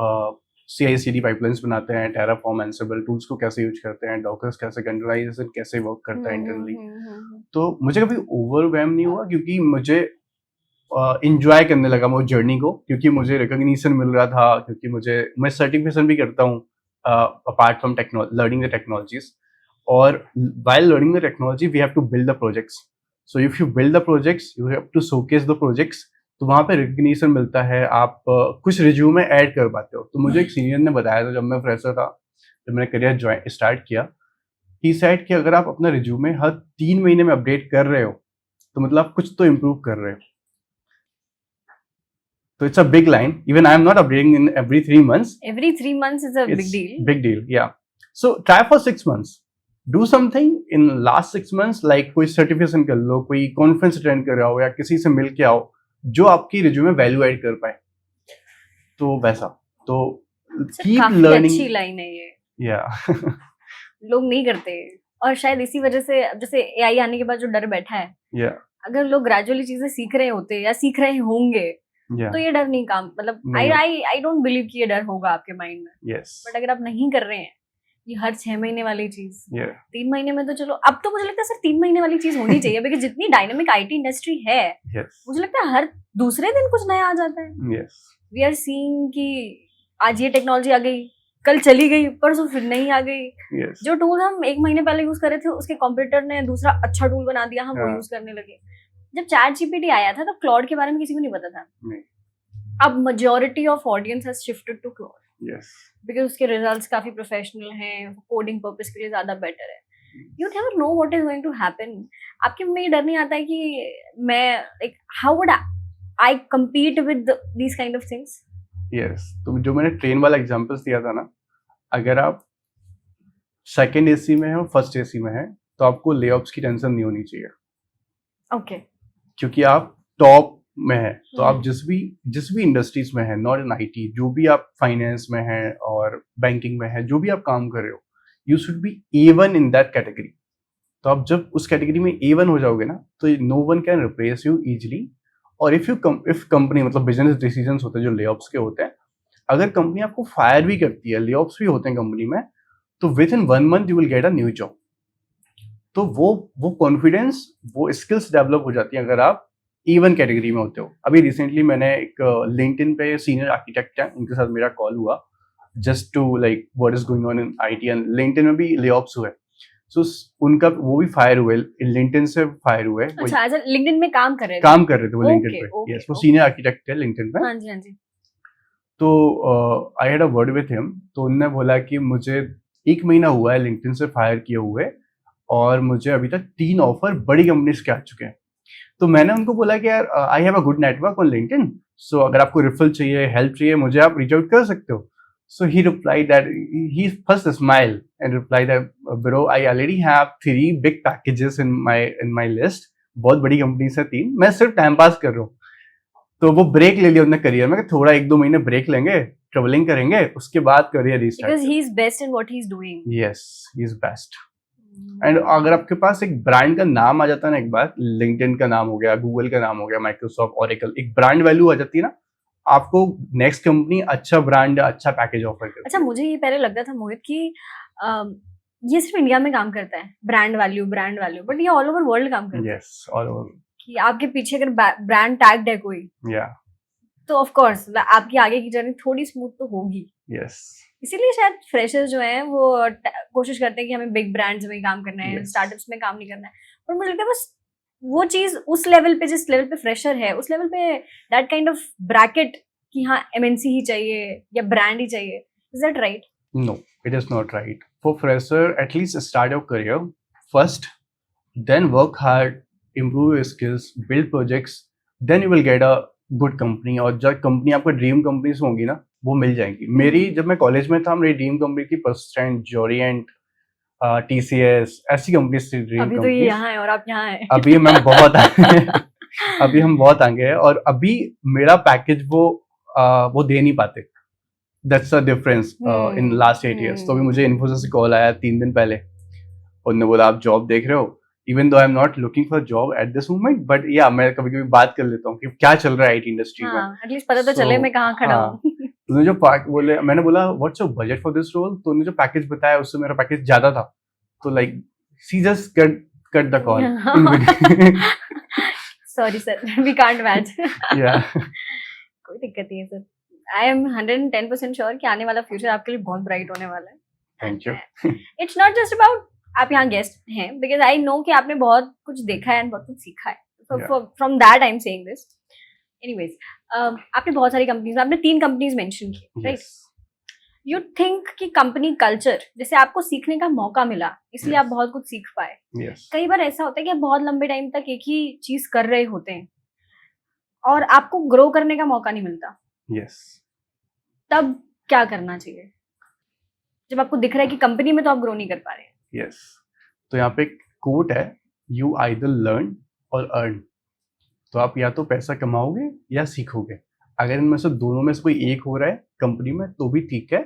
CI/CD पाइपलाइंस बनाते हैं, Terraform, Ansible टूल्स को कैसे यूज करते हैं, डॉकर्स कैसे, कंटेनराइजेशन कैसे वर्क करता है इंटरनली. तो मुझे कभी ओवरवेल्म नहीं हुआ, क्योंकि मुझे इंजॉय करने लगा मैं जर्नी को, क्योंकि मुझे रिकॉग्निशन मिल रहा था, क्योंकि मैं सर्टिफिकेशन भी करता हूँ apart from learning the technologies. और while learning the technology we have to build the projects. So if you build the projects, you have to showcase the projects. तो वहाँ पे रिकग्निशन मिलता है, आप कुछ रिज्यूमे ऐड कर पाते हो. तो मुझे एक सीनियर ने बताया था जब मैं फ्रेशर था, जब मैंने करियर स्टार्ट किया, ही सेड कि अगर आप अपना रिज्यूमे हर 3 महीने में अपडेट कर रहे हो, तो मतलब आप कुछ तो इम्प्रूव कर रहे हो. So it's a big line. Even I am not updating in every 3 months. Every 3 months is a big It's deal. big deal, yeah. So try for 6 months. Do something in last 6 months, like कोई certification कर लो, कोई conference attend कर आओ या किसी से मिल के आओ जो आपकी रिज्यूम में वैल्यू ऐड कर पाए, तो वैसा तो कीप काफी लर्निंग. अच्छी लाइन है ये, या लोग नहीं करते और शायद इसी वजह से अब जैसे एआई आने के बाद जो डर बैठा है, या अगर लोग ग्रेजुअली चीजें सीख रहे होते या सीख रहे होंगे या तो ये डर नहीं काम मतलब आई डोंट बिलीव कि ये डर होगा आपके माइंड में. यस बट अगर आप नहीं कर रहे हैं ये हर 6 महीने वाली चीज, या 3 महीने में तो चलो, अब तो मुझे लगता है सर 3 महीने वाली चीज होनी चाहिए बिकॉज जितनी डायनामिक आईटी इंडस्ट्री है, यस मुझे लगता है हर दूसरे दिन कुछ नया आ जाता है. यस वी आर सीइंग कि आज ये टेक्नोलॉजी आ गई, कल चली गई, परसों फिर नहीं आ गई. यस जो टूल हम 1 महीने पहले यूज कर रहे थे उसके कॉम्पिटिटर ने दूसरा अच्छा टूल बना दिया, हम वो हाँ. यूज करने लगे. जब चैट जीपीटी आया था तब क्लॉड के बारे में किसी को नहीं पता था. नहीं. अब majority of audience has shifted to Claude yes because उसके रिजल्ट्स काफी प्रोफेशनल हैं, कोडिंग पर्पस के लिए ज्यादा बेटर है. You never know what is going to happen. आपके में ये डर नहीं आता है कि मैं like how would I compete with these kind of things? Yes. तो जो मैंने ट्रेन वाला एग्जांपल्स दिया था ना, अगर आप सेकंड एसी में है और फर्स्ट एसी में है तो आपको लेऑफ्स की टेंशन नहीं होनी चाहिए, ओके. क्योंकि आप टॉप में है. तो आप जिस भी इंडस्ट्रीज में है, नॉट इन आईटी, जो भी आप फाइनेंस में है और बैंकिंग में है, जो भी आप काम कर रहे हो, you should B A1 in that category. तो आप जब उस कैटेगरी में A1 हो जाओगे ना, तो no one can replace you easily. और इफ कंपनी मतलब बिजनेस डिसीजंस होते हैं जो लेऑफ्स के होते हैं, अगर कंपनी आपको फायर भी करती है, लेऑफ्स भी होते हैं कंपनी में, तो with in 1 month you will get a new job. तो वो कॉन्फिडेंस, वो स्किल्स डेवलप हो जाती है अगर आप A1 कैटेगरी में होते हो. अभी रिसेंटली मैंने एक लिंक्डइन पे सीनियर आर्किटेक्ट है, उनके साथ मेरा कॉल हुआ just to like what is going on in IT, and LinkedIn में भी लेऑफ्स हुए. सो उनका वो भी फायर हुए, लिंक्डइन से फायर हुए. अच्छा, एज लिंक्डइन में काम कर रहे थे? काम कर रहे थे वो लिंक्डइन Okay, पे. okay, यस, वो okay. सीनियर आर्किटेक्ट थे लिंक्डइन पे. हाँ जी, हाँ जी. तो I had a word with him. तो उन्होंने बोला कि मुझे 1 महीना हुआ है लिंक्डइन से फायर किए हुए और मुझे अभी तक 3 ऑफर बड़ी कंपनीज के आ चुके हैं. तो मैंने उनको बोला कि यार I have a good network on LinkedIn, so अगर आपको रिफल चाहिए, हेल्प चाहिए, मुझे आप रीच आउट कर सकते हो. So he replied that he first smiled and replied that bro, I already have 3 big packages in my list. बहुत बड़ी कंपनी से 3, मैं सिर्फ टाइम पास कर रहा हूँ. तो वो ब्रेक ले लिया उन्होंने करियर में, थोड़ा 1-2 महीने ब्रेक लेंगे, ट्रेवलिंग करेंगे, उसके बाद career restart. Because he is best in what he is doing. Yes, he is best. And अगर आपके पास एक ब्रांड का नाम आ जाता है ना, एक बार लिंक्डइन का नाम हो गया, गूगल का नाम हो गया, माइक्रोसॉफ्ट, ओरेकल, एक ब्रांड वैल्यू आ जाती है ना, आपको नेक्स्ट कंपनी अच्छा ब्रांड, अच्छा पैकेज ऑफर करती है. अच्छा, मुझे ये पहले लगता था मोहित कि ये सिर्फ इंडिया में काम करता है ब्रांड वैल्यू, बट ये ऑल ओवर वर्ल्ड काम करता है. Yes, all over. कि आपके पीछे अगर ब्रांड टैग्ड है कोई, या तो ऑफ कोर्स आपकी आगे की जर्नी थोड़ी स्मूथ तो होगी. यस, इसीलिए शायद फ्रेशर्स जो हैं वो कोशिश करते हैं कि हमें बिग ब्रांड्स में काम करना है, Yes. स्टार्टअप्स में काम नहीं करना है. पर मुझे लगता है बस वो चीज उस लेवल पे, जिस लेवल पे फ्रेशर है, उस लेवल पे दैट काइंड ऑफ ब्रैकेट कि हाँ एमएनसी ही चाहिए या ब्रांड ही चाहिए, is that right? no, it is not right. For fresher, at least start your career first, then work hard, improve your skills, build projects, then you will get a good company. और जब company आपका dream companies होंगी ना, वो मिल जाएंगी. मेरी जब मैं कॉलेज में था, मेरी ड्रीम कंपनी थी परसेंट, जोरिएंट, TCS, ऐसी कंपनीज थी ड्रीम अभी तो ये कंपनीज. यहाँ है और आप यहाँ हैं. अभी मैं बहुत अभी हम बहुत आगे हैं और अभी मेरा पैकेज वो दे नहीं पाते. That's a difference in last 8 years. तो अभी मुझे इन्फोसिस से कॉल आया 3 दिन पहले, उन्होंने बोला आप जॉब देख रहे हो. Even though I am not looking for job at this moment, but या मैं कभी कभी बात कर लेता हूँ कि क्या चल रहा है आईटी इंडस्ट्री में. हाँ, एटलीस्ट पता तो चले मैं कहाँ खड़ा हूँ. उन्होंने जो बोले, मैंने बोला what's your budget for this role, तो उन्होंने जो पैकेज बताया उससे मेरा पैकेज ज्यादा था. तो like she just cut the call. Sorry sir, we can't match. या कोई दिक्कत नहीं है सर. आई एम 110% श्योर कि आने वाला फ्यूचर आपके लिए बहुत ब्राइट होने वाला है. Thank you. It's not just about आप यहाँ गेस्ट हैं, बिकॉज आई नो कि आपने बहुत कुछ देखा है एंड बहुत कुछ सीखा है. From that I am saying this. Anyways, आपने बहुत सारी कंपनीज, आपने 3 कंपनीज मेंशन की, राइट? यू थिंक कि कंपनी कल्चर, जैसे आपको सीखने का मौका मिला इसलिए आप बहुत कुछ सीख पाए. Yes. कई बार ऐसा होता है कि आप बहुत लंबे टाइम तक एक ही चीज कर रहे होते हैं और आपको ग्रो करने का मौका नहीं मिलता, यस तब क्या करना चाहिए? जब आपको दिख रहा है कि कंपनी में तो आप ग्रो नहीं कर पा रहे हैं। यस तो यहाँ पे एक कोट है, यू आइदर लर्न और अर्न। तो आप या तो पैसा कमाओगे या सीखोगे। अगर इनमें से दोनों में से कोई एक हो रहा है कंपनी में तो भी ठीक है,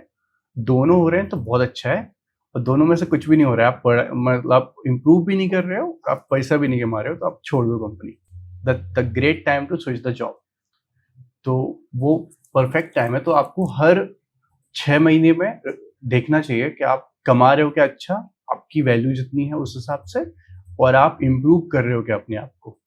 दोनों हो रहे हैं तो बहुत अच्छा है, और दोनों में से कुछ भी नहीं हो रहा है, आप मतलब आप इम्प्रूव भी नहीं कर रहे हो, आप पैसा भी नहीं कमा रहे हो, तो आप छोड़ दो company. The great time to switch the job. तो वो परफेक्ट टाइम है। तो आपको हर 6 महीने में देखना चाहिए कि आप कमा रहे हो क्या अच्छा, आपकी वैल्यू जितनी है उस हिसाब से, और आप इम्प्रूव कर रहे हो क्या अपने आप को।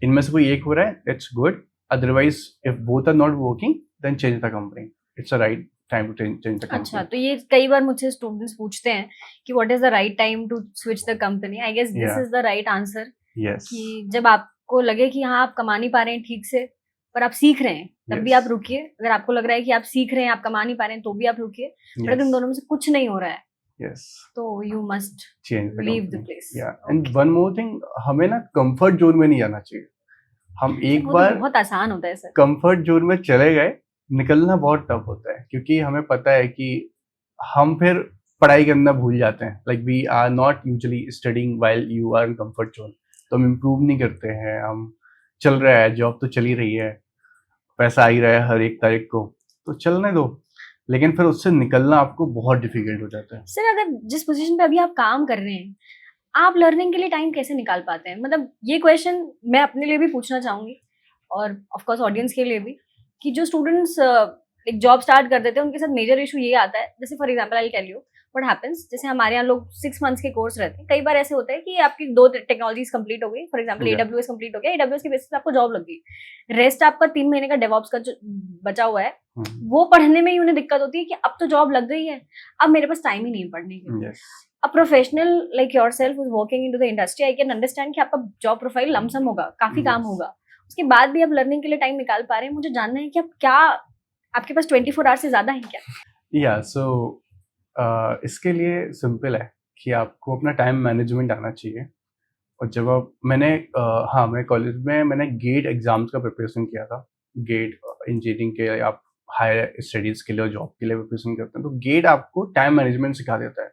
इनमें से कोई एक हो रहा है, that's good. Otherwise if both are not working then change the company. It's a right time to change the company. अच्छा, तो ये कई बार मुझसे स्टूडेंट्स पूछते हैं कि what is the right time to switch the company. I guess this Yeah. Is the right answer yes कि जब आपको लगे कि हाँ आप कमा नहीं पा रहे हैं ठीक से, पर आप सीख रहे हैं, तब भी Yes. आप रुकिए। अगर आपको लग रहा है कि आप सीख रहे हैं, आप कमा नहीं पा रहे हैं, तो भी आप रुकिए। पर अगर इन दोनों में से कुछ नहीं हो रहा है यस तो you must change the leave the company. Place. या एंड वन मोर थिंग, हमें ना कंफर्ट जोन में नहीं जाना चाहिए। हम एक वो तो बार बहुत आसान होता है सर। कंफर्ट जोन में चले गए, निकलना बहुत टफ होता है, क्योंकि हमें पता है कि हम फिर पढ़ाई करना भूल जाते हैं। Like we are not usually studying while you are in comfort zone. तो हम इम्प्रूव नहीं करते हैं, हम चल रहा है, जॉब तो चल ही रही है, पैसा आ ही रहा है हर एक तारीख को, तो चलने दो। लेकिन फिर उससे निकलना आपको बहुत डिफिकल्ट हो जाता है। सर अगर जिस पोजीशन पे अभी आप काम कर रहे हैं, आप लर्निंग के लिए टाइम कैसे निकाल पाते हैं? मतलब ये क्वेश्चन मैं अपने लिए भी पूछना चाहूंगी और ऑफ कोर्स ऑडियंस के लिए भी, कि जो स्टूडेंट्स एक जॉब स्टार्ट कर देते हैं उनके साथ मेजर इशू ये आता है। जैसे for example I tell you what happens. जैसे हमारे यहाँ लोग 6 मंथ्स के कोर्स रहते हैं। कई बार ऐसे होता है कि आपकी 2 टेक्नोलॉजीज कंप्लीट हो गई, for example Yeah. AWS complete हो गया, AWS के बेसिस पे आपको जॉब लग गई। रेस्ट आपका 3 महीने का डेवऑप्स का जो बचा हुआ है, वो पढ़ने में ही उन्हें दिक्कत होती है कि अब तो जॉब लग गई है, अब मेरे पास टाइम ही नहीं है पढ़ने के लिए। Yes. A professional like yourself who's working into the industry, I can understand कि आपका जॉब प्रोफाइल लमसम होगा, काफी काम Yes. होगा, उसके बाद भी आप लर्निंग के लिए टाइम निकाल पा रहे हैं। मुझे जानना है कि आप क्या, आपके पास 24 आवर्स से ज्यादा है क्या? या सो इसके लिए सिंपल है कि आपको अपना टाइम मैनेजमेंट आना चाहिए। और जब आप हाँ, मैं कॉलेज में मैंने गेट एग्जाम्स का प्रिपरेशन किया था। गेट इंजीनियरिंग के आप हायर स्टडीज़ के लिए और जॉब के लिए प्रिपरेशन करते हैं, तो गेट आपको टाइम मैनेजमेंट सिखा देता है।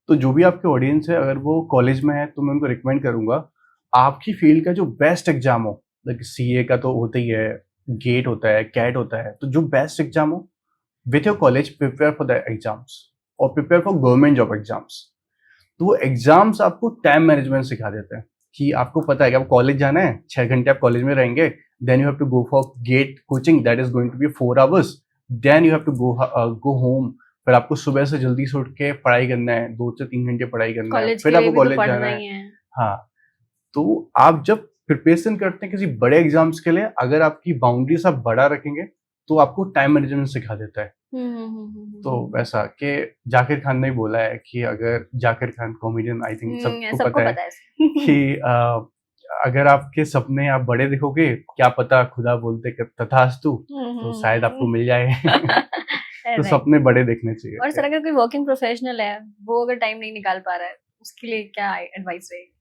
तो जो भी आपके ऑडियंस है, अगर वो कॉलेज में है तो मैं उनको रिकमेंड करूँगा, आपकी फील्ड का जो बेस्ट एग्जाम हो, लाइक CA का तो होता ही है, गेट होता है, कैट होता है, तो जो बेस्ट एग्जाम हो with your college prepare for the exams और prepare for government job exams. तो वो एग्जाम्स आपको टाइम मैनेजमेंट सिखा देते हैं कि आपको पता है कि आप कॉलेज जाना है, 6 घंटे आप कॉलेज में रहेंगे, then you have to go for GATE coaching that is going to be 4 hours, then you have to go home. फिर आपको सुबह से जल्दी से उठ के पढ़ाई करना है, 2 से 3 घंटे पढ़ाई करना है, कॉलेज फिर के लिए आपको भी तो कॉलेज पढ़ना जाना ही है। है। हाँ, तो आप जब प्रिपरेशन करते हैं किसी बड़े एग्जाम्स के लिए, अगर आपकी बाउंड्रीज आप बड़ा रखेंगे तो आपको टाइम मैनेजमेंट सिखा देता है। तो वैसा कि जाकिर खान ने बोला है कि अगर Zakir Khan comedian, I think सबको पता है कि अगर आपके सपने आप बड़े देखोगे, क्या पता खुदा बोलते तथास्तु, तो शायद आपको मिल जाए। तो सपने बड़े देखने चाहिए। और सर अगर कोई वर्किंग प्रोफेशनल है, वो अगर टाइम नहीं निकाल पा रहा है, उसके लिए क्या एडवाइस रहेगी?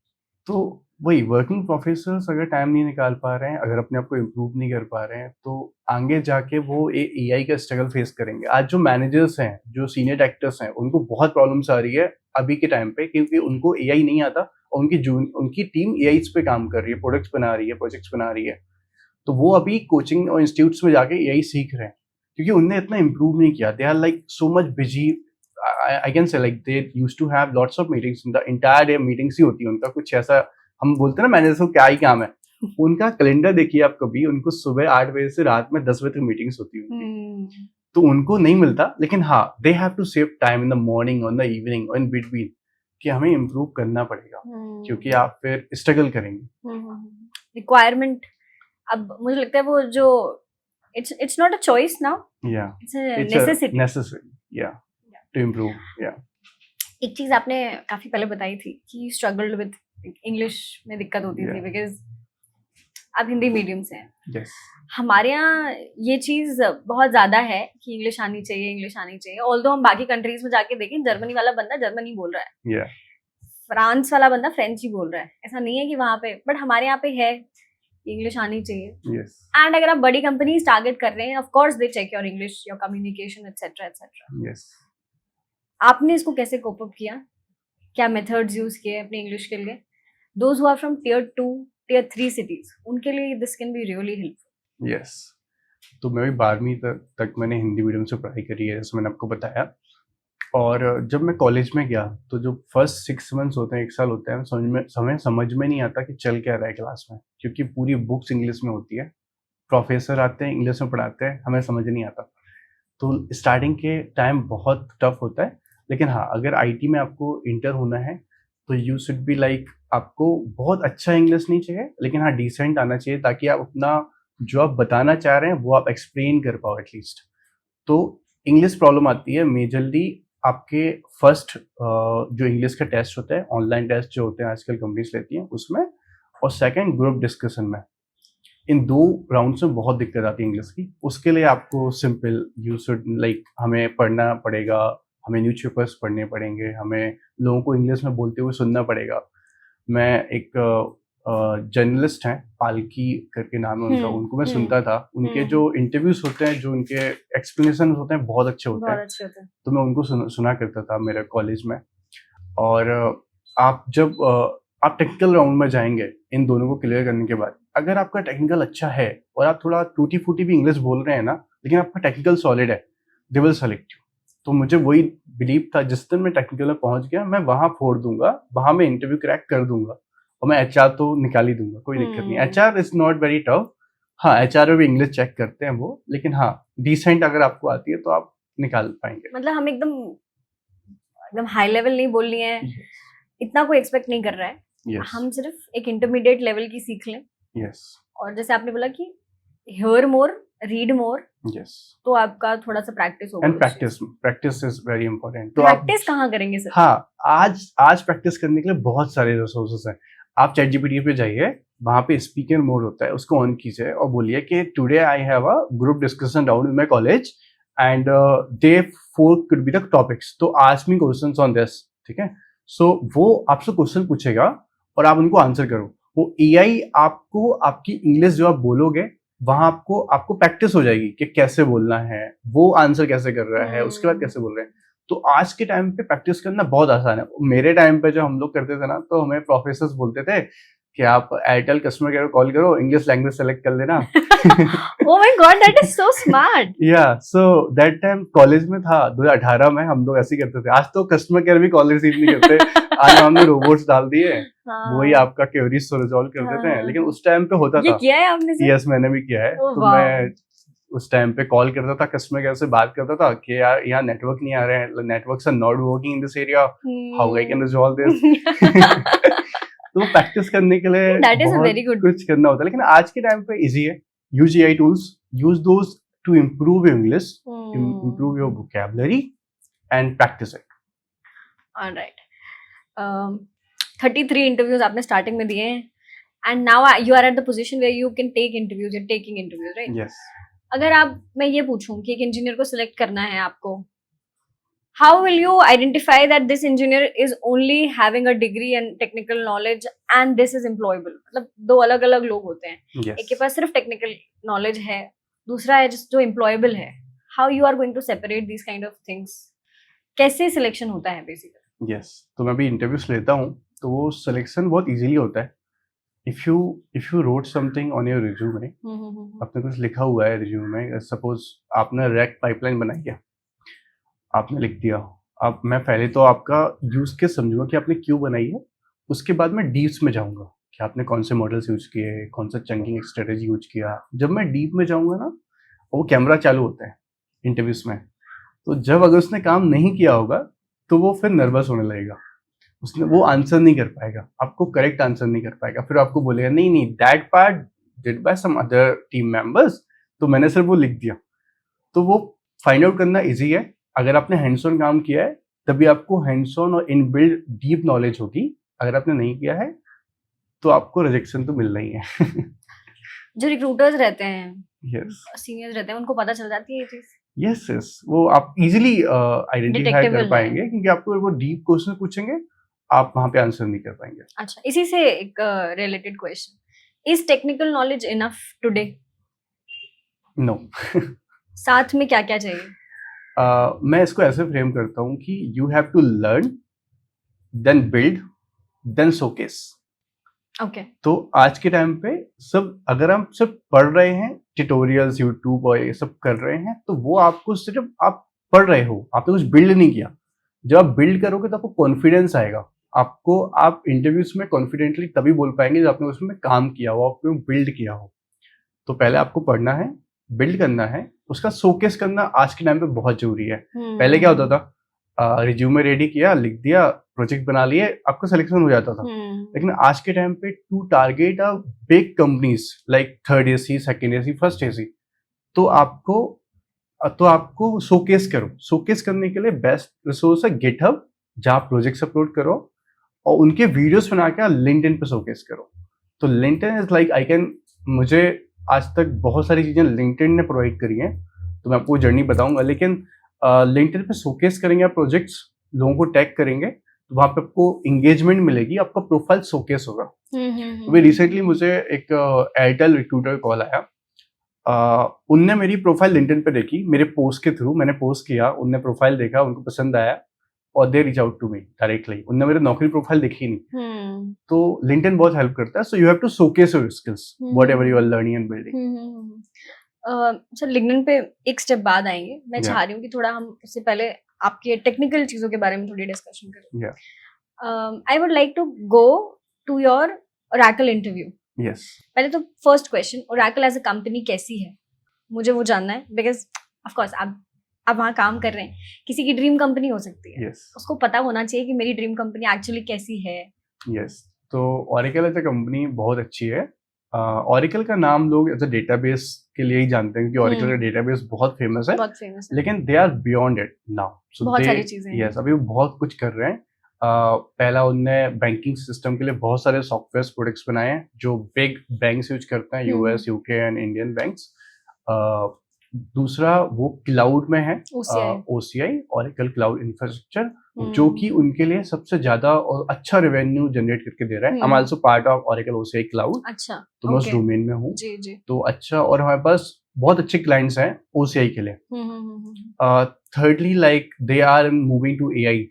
तो वही वर्किंग प्रोफेशनल्स अगर टाइम नहीं निकाल पा रहे हैं, अगर अपने आप को इम्प्रूव नहीं कर पा रहे हैं, तो आगे जाके वो AI का स्ट्रगल फेस करेंगे। आज जो मैनेजर्स हैं, जो सीनियर एक्टर्स हैं, उनको बहुत प्रॉब्लम्स आ रही है अभी के टाइम पे, क्योंकि उनको AI नहीं आता और उनकी टीम AI पे काम कर रही है, प्रोडक्ट्स बना रही है, प्रोजेक्ट्स बना रही है। तो वो अभी कोचिंग और इंस्टीट्यूट्स में जाके AI सीख रहे हैं, क्योंकि उनने इतना इम्प्रूव नहीं किया। They are like so much busy. I can say like they used to have lots of meetings, in the entire day meetings ही होती है उनका। कुछ ऐसा हम बोलते हैं ना मैनेजर को क्या ही काम है, उनका कैलेंडर देखिए आप कभी, उनको सुबह 8 बजे से रात में 10 बजे तक मीटिंग्स होती है। तो उनको नहीं मिलता, लेकिन हाँ, they have to save time in the morning और इन द इवनिंग और इन बिटवीन, कि हमें इम्प्रूव करना पड़ेगा, क्योंकि आप फिर स्ट्रगल करेंगे। रिक्वायरमेंट, अब मुझे लगता है वो जो it's not a choice now, Yeah, it's a it's necessity. a necessary, yeah, to improve, yeah. एक चीज आपने काफी पहले बताई थी कि स्ट्रगल्ड विद इंग्लिश में दिक्कत होती थी, Yeah. बिकॉज आप हिंदी मीडियम से हैं। Yes. हमारे यहाँ ये चीज बहुत ज्यादा है कि इंग्लिश आनी चाहिए, इंग्लिश आनी चाहिए। ऑल्दो हम बाकी कंट्रीज में जाके देखें, जर्मनी वाला बंदा जर्मनी बोल रहा है, Yeah. फ्रांस वाला बंदा फ्रेंच ही बोल रहा है, ऐसा नहीं है कि वहां पे, बट हमारे यहाँ पे है इंग्लिश आनी चाहिए। यस एंड अगर आप बड़ी कंपनीज टारगेट कर रहे हैं, of course they check your English, your communication etcetera etcetera. Yes. आपने इसको कैसे कोप अप किया? क्या मेथड्स यूज किए अपने इंग्लिश के लिए? Those who are from tier 2 tier 3 cities, उनके लिए this can be really helpful. Yes. तो मैं भी 12वीं तक मैंने हिंदी मीडियम से पढ़ाई करी है, जैसे मैंने आपको बताया। और जब मैं कॉलेज में गया तो जो फर्स्ट 6 मंथ्स होते हैं, 1 साल होता है, समझ में नहीं आता कि चल क्या रहा है क्लास में, क्योंकि पूरी बुक्स इंग्लिश में होती है, प्रोफेसर आते हैं इंग्लिश में पढ़ाते हैं, हमें समझ नहीं आता। तो स्टार्टिंग के टाइम बहुत टफ होता है। लेकिन हाँ, अगर आईटी में आपको इंटर होना है तो यू शुड बी लाइक, आपको बहुत अच्छा इंग्लिश नहीं चाहिए, लेकिन हाँ डिसेंट आना चाहिए, ताकि आप अपना जो आप बताना चाह रहे हैं वो आप एक्सप्लेन कर पाओ एटलीस्ट। तो इंग्लिश प्रॉब्लम आती है मेजरली आपके फर्स्ट जो इंग्लिश का टेस्ट होता है, ऑनलाइन टेस्ट जो होते हैं आजकल कंपनीज लेती हैं उसमें, और सेकंड ग्रुप डिस्कशन में। इन 2 राउंड्स में बहुत दिक्कत आती है इंग्लिश की। उसके लिए आपको सिंपल यू शुड लाइक, हमें पढ़ना पड़ेगा, हमें न्यूज़पेपर्स पढ़ने पड़ेंगे, हमें लोगों को इंग्लिश में बोलते हुए सुनना पड़ेगा। मैं एक जर्नलिस्ट हैं, पालकी करके नाम है उनका, उनको मैं सुनता था। उनके जो इंटरव्यूज होते हैं, जो उनके एक्सप्लेनेशन होते हैं, बहुत अच्छे होते हैं। तो मैं उनको सुना करता था मेरे कॉलेज में। और आप जब आप टेक्निकल राउंड में जाएंगे इन दोनों को क्लियर करने के बाद, अगर आपका टेक्निकल अच्छा है और आप थोड़ा टूटी फूटी भी इंग्लिश बोल रहे हैं ना, लेकिन आपका टेक्निकल सॉलिड है, दे विल सेलेक्ट यू। तो मुझे वही बिलीव था, जिस दिन मैं टेक्निकल में पहुंच गया, मैं वहां फोड़ दूंगा, वहां मैं इंटरव्यू क्रैक कर दूंगा, और मैं एचआर तो निकाल ही दूंगा, कोई दिक्कत नहीं। HR is not very tough. हाँ, एचआर में भी इंग्लिश चेक करते हैं वो, लेकिन हाँ डिसेंट अगर आपको आती है तो आप निकाल पाएंगे। मतलब हम एकदम हाई लेवल नहीं बोलनी है, इतना कोई एक्सपेक्ट नहीं कर रहा है। हम सिर्फ एक इंटरमीडिएट लेवल की सीख लें। और जैसे आपने बोला कि हियर मोर, रीड मोर, तो आपका थोड़ा सा प्रैक्टिस होगा। And practice is very important. तो प्रैक्टिस कहाँ करेंगे सर? हाँ, आज प्रैक्टिस करने के लिए बहुत सारे रिसोर्सेज हैं। आप ChatGPT पे जाइए, वहां पे स्पीकर मोड होता है, उसको ऑन कीजिए और बोलिए कि today I have a group discussion round in my college and they 4 could be the topics, तो ask me questions on this. ठीक है, सो वो आपसे क्वेश्चन पूछेगा और आप उनको आंसर करो। वो एआई आपको आपकी इंग्लिश जो आप बोलोगे वहां आपको प्रैक्टिस हो जाएगी कि कैसे बोलना है, वो आंसर कैसे कर रहा है, उसके बाद कैसे बोल रहे हैं। तो आज के टाइम पे प्रैक्टिस करना बहुत आसान है। मेरे टाइम पे जो हम लोग करते थे ना, तो हमें प्रोफेसर बोलते थे कि आप एयरटेल कस्टमर केयर कॉल करो, इंग्लिश लैंग्वेज सेलेक्ट कर लेना। Oh my God, that is so smart. Yeah, so that time college में था 2018 में, हम लोग ऐसे ही करते थे। आज तो कस्टमर केयर भी कॉल रिसीव नहीं करते। आज हमने रोबोट्स डाल दिए, वही आपका क्वेरीज को रिजॉल्व कर देते हैं। लेकिन उस टाइम पे होता था। ये किया है आपने? यस, मैंने भी किया है। तो मैं उस टाइम पे कॉल करता था, कस्टमर केयर से बात करता था कि यार यहाँ नेटवर्क नहीं आ रहे हैं, networks are not working in this area, how I can resolve this. तो प्रैक्टिस करने के लिए बहुत कुछ करना होता है। लेकिन आज के टाइम पे इजी है। Use AI tools, use those two improve your English, improve your vocabulary and practice it. All right. 33 interviews आपने starting में दिए हैं, and now you are at the position where you can take interviews. You're taking interviews, right? Yes. अगर मैं ये पूछूं कि एक इंजीनियर को सिलेक्ट करना है आपको, how will you identify that this engineer is only having a degree and technical knowledge and this is employable? मतलब 2 अलग-अलग लोग होते हैं। एक के पास सिर्फ टेक्निकल नॉलेज है, दूसरा है जो एम्प्लॉयबल है। How you are going to separate this kind of things? कैसे सिलेक्शन होता है बेसिकली? यस, तो मैं भी इंटरव्यूज लेता हूँ, तो वो सिलेक्शन बहुत इजीली होता है। If you wrote something on your resume, आपने कुछ लिखा हुआ है रिज्यूमे में, सपोज आपने रैक पाइपलाइन बनाई है, आपने लिख दिया। अब मैं पहले तो आपका यूज केस समझूंगा कि आपने क्यों बनाई है, उसके बाद मैं डीप्स में जाऊंगा कि आपने कौन से मॉडल्स यूज किए, कौन सा चंकिंग स्ट्रेटेजी यूज किया। जब मैं डीप में जाऊंगा ना, वो कैमरा चालू होता है इंटरव्यूज में, तो जब अगर उसने काम नहीं किया होगा तो वो फिर नर्वस होने लगेगा, वो आंसर नहीं कर पाएगा, आपको करेक्ट आंसर नहीं कर पाएगा। फिर आपको बोलेगा नहीं that part did by some other team members, तो मैंने सिर्फ वो लिख दिया। तो वो फाइंड आउट करना ईजी है। अगर आपने हैंड्स ऑन काम किया है तभी आपको हैंड्स ऑन और इनबिल्ड डीप नॉलेज होगी। अगर आपने नहीं किया है तो आपको रिजेक्शन तो मिलना ही है। जो रिक्रूटर्स रहते हैं, यस, सीनियर्स रहते हैं, उनको पता चल जाती है ये चीज। यस, वो आप इजीली आइडेंटिफाई कर पाएंगे, क्योंकि आपको वो डीप क्वेश्चन पूछेंगे, आप वहां पे आंसर नहीं कर पाएंगे। अच्छा, इसी से एक related question is technical knowledge enough today? No. साथ में क्या क्या चाहिए? मैं इसको ऐसे फ्रेम करता हूँ कि you have to learn, then build, then showcase. Okay. तो आज के टाइम पे सब, अगर हम सिर्फ पढ़ रहे हैं ट्यूटोरियल्स यूट्यूब और ये सब कर रहे हैं, तो वो आपको सिर्फ आप पढ़ रहे हो, आपने कुछ बिल्ड नहीं किया। जब आप बिल्ड करोगे तो आपको कॉन्फिडेंस आएगा, आपको, आप इंटरव्यूज में कॉन्फिडेंटली तभी बोल पाएंगे जब आपने उसमें काम किया हो, आपने बिल्ड किया हो। तो पहले आपको पढ़ना है, बिल्ड करना है, उसका शोकेस करना आज के टाइम पे बहुत जरूरी है। पहले क्या होता था, रिज्यूमे रेडी किया, लिख दिया, प्रोजेक्ट बना लिए, आपका सिलेक्शन हो जाता था। लेकिन आज के टाइम पे to target a big companies like third AC, second AC, first AC, तो आपको शोकेस करो। शोकेस करने के लिए बेस्ट रिसोर्स है गिटहब, जहाँ प्रोजेक्ट्स अपलोड करो और उनके वीडियोस बना के लिंक्डइन पे शोकेस करो। तो लिंक्डइन इज लाइक, मुझे आज तक बहुत सारी चीजें लिंक्डइन ने प्रोवाइड करी हैं, तो मैं आपको जर्नी बताऊंगा। लेकिन लिंक्डइन पे शोकेस करेंगे आप प्रोजेक्ट्स, लोगों को टैग करेंगे, तो वहां पे आपको इंगेजमेंट मिलेगी, आपका प्रोफाइल शोकेस होगा। अभी रिसेंटली मुझे एक एयरटेल रिक्रूटर कॉल आया, उनने मेरी प्रोफाइल लिंक्डइन पे देखी, मेरे पोस्ट के थ्रू, मैंने पोस्ट किया, उनने प्रोफाइल देखा, उनको पसंद आया और they reach out to me directly. उनने मेरे नौकरी प्रोफाइल देखी नहीं। तो लिंक्डइन बहुत हेल्प करता है। So you have to showcase your skills whatever you are learning and building. Sir LinkedIn पे एक स्टेप बाद आएंगे, मैं चाह रही हूँ कि थोड़ा हम उससे पहले आपके टेक्निकल चीजों के बारे में थोड़ी डिस्कशन करें। I would like to go to your Oracle interview. Yes. पहले तो first question, Oracle as a company कैसी है, मुझे वो जानना है, बिकॉज ऑफ कोर्स आप वहाँ काम कर रहे हैं, किसी की ड्रीम कंपनी हो सकती है। yes. उसको पता होना चाहिए कि मेरी ड्रीम कंपनी एक्चुअली कैसी है। yes. तो ओरेकल एज अ कंपनी बहुत अच्छी है। ओरेकल का नाम लोग एज अ डेटाबेस के लिए ही जानते हैं, क्योंकि ओरेकल का डेटाबेस बहुत फेमस है, लेकिन they are beyond it now. So बहुत सारी चीजें यस, अभी वो बहुत कुछ कर रहे हैं। पहला उनने बैंकिंग सिस्टम के लिए बहुत सारे सॉफ्टवेयर प्रोडक्ट्स बनाए हैं जो बिग बैंक्स यूज करते हैं, US, UK and Indian banks. दूसरा वो क्लाउड में है, ओसीआई, ओरेकल क्लाउड इंफ्रास्ट्रक्चर, जो कि उनके लिए सबसे ज्यादा और अच्छा रेवेन्यू जनरेट करके दे रहा है। I am also part of Oracle OCI cloud. अच्छा, तो मैं उस डोमेन में हूँ। जी जी। तो अच्छा, और हमारे पास बहुत अच्छे क्लाइंट्स हैं ओसीआई के लिए। Thirdly, like they are moving to AI,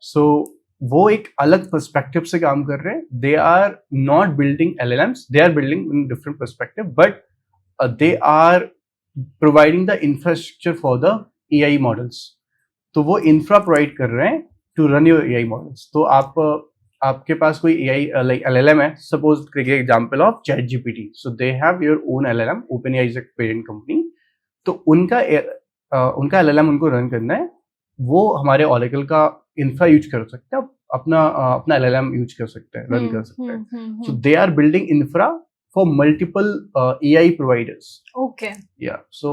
so वो एक अलग पर्सपेक्टिव से काम कर रहे हैं। They are not building LLMs, they are building in different perspective, but they are providing the infrastructure for the AI models. तो वो इंफ्रा प्रोवाइड कर रहे हैं to run your AI models. तो आपके पास कोई एआई लाइक एलएलएम है, suppose take example of ChatGPT, so they have your own LLM, open AI is a parent company. तो उनका एलएलएम उनको रन करना है, वो हमारे ओरेकल का इंफ्रा यूज कर सकते हैं, अपना एलएलएम यूज कर सकते हैं, रन कर सकते हैं। So they are building infra for multiple AI providers. Okay. Yeah. So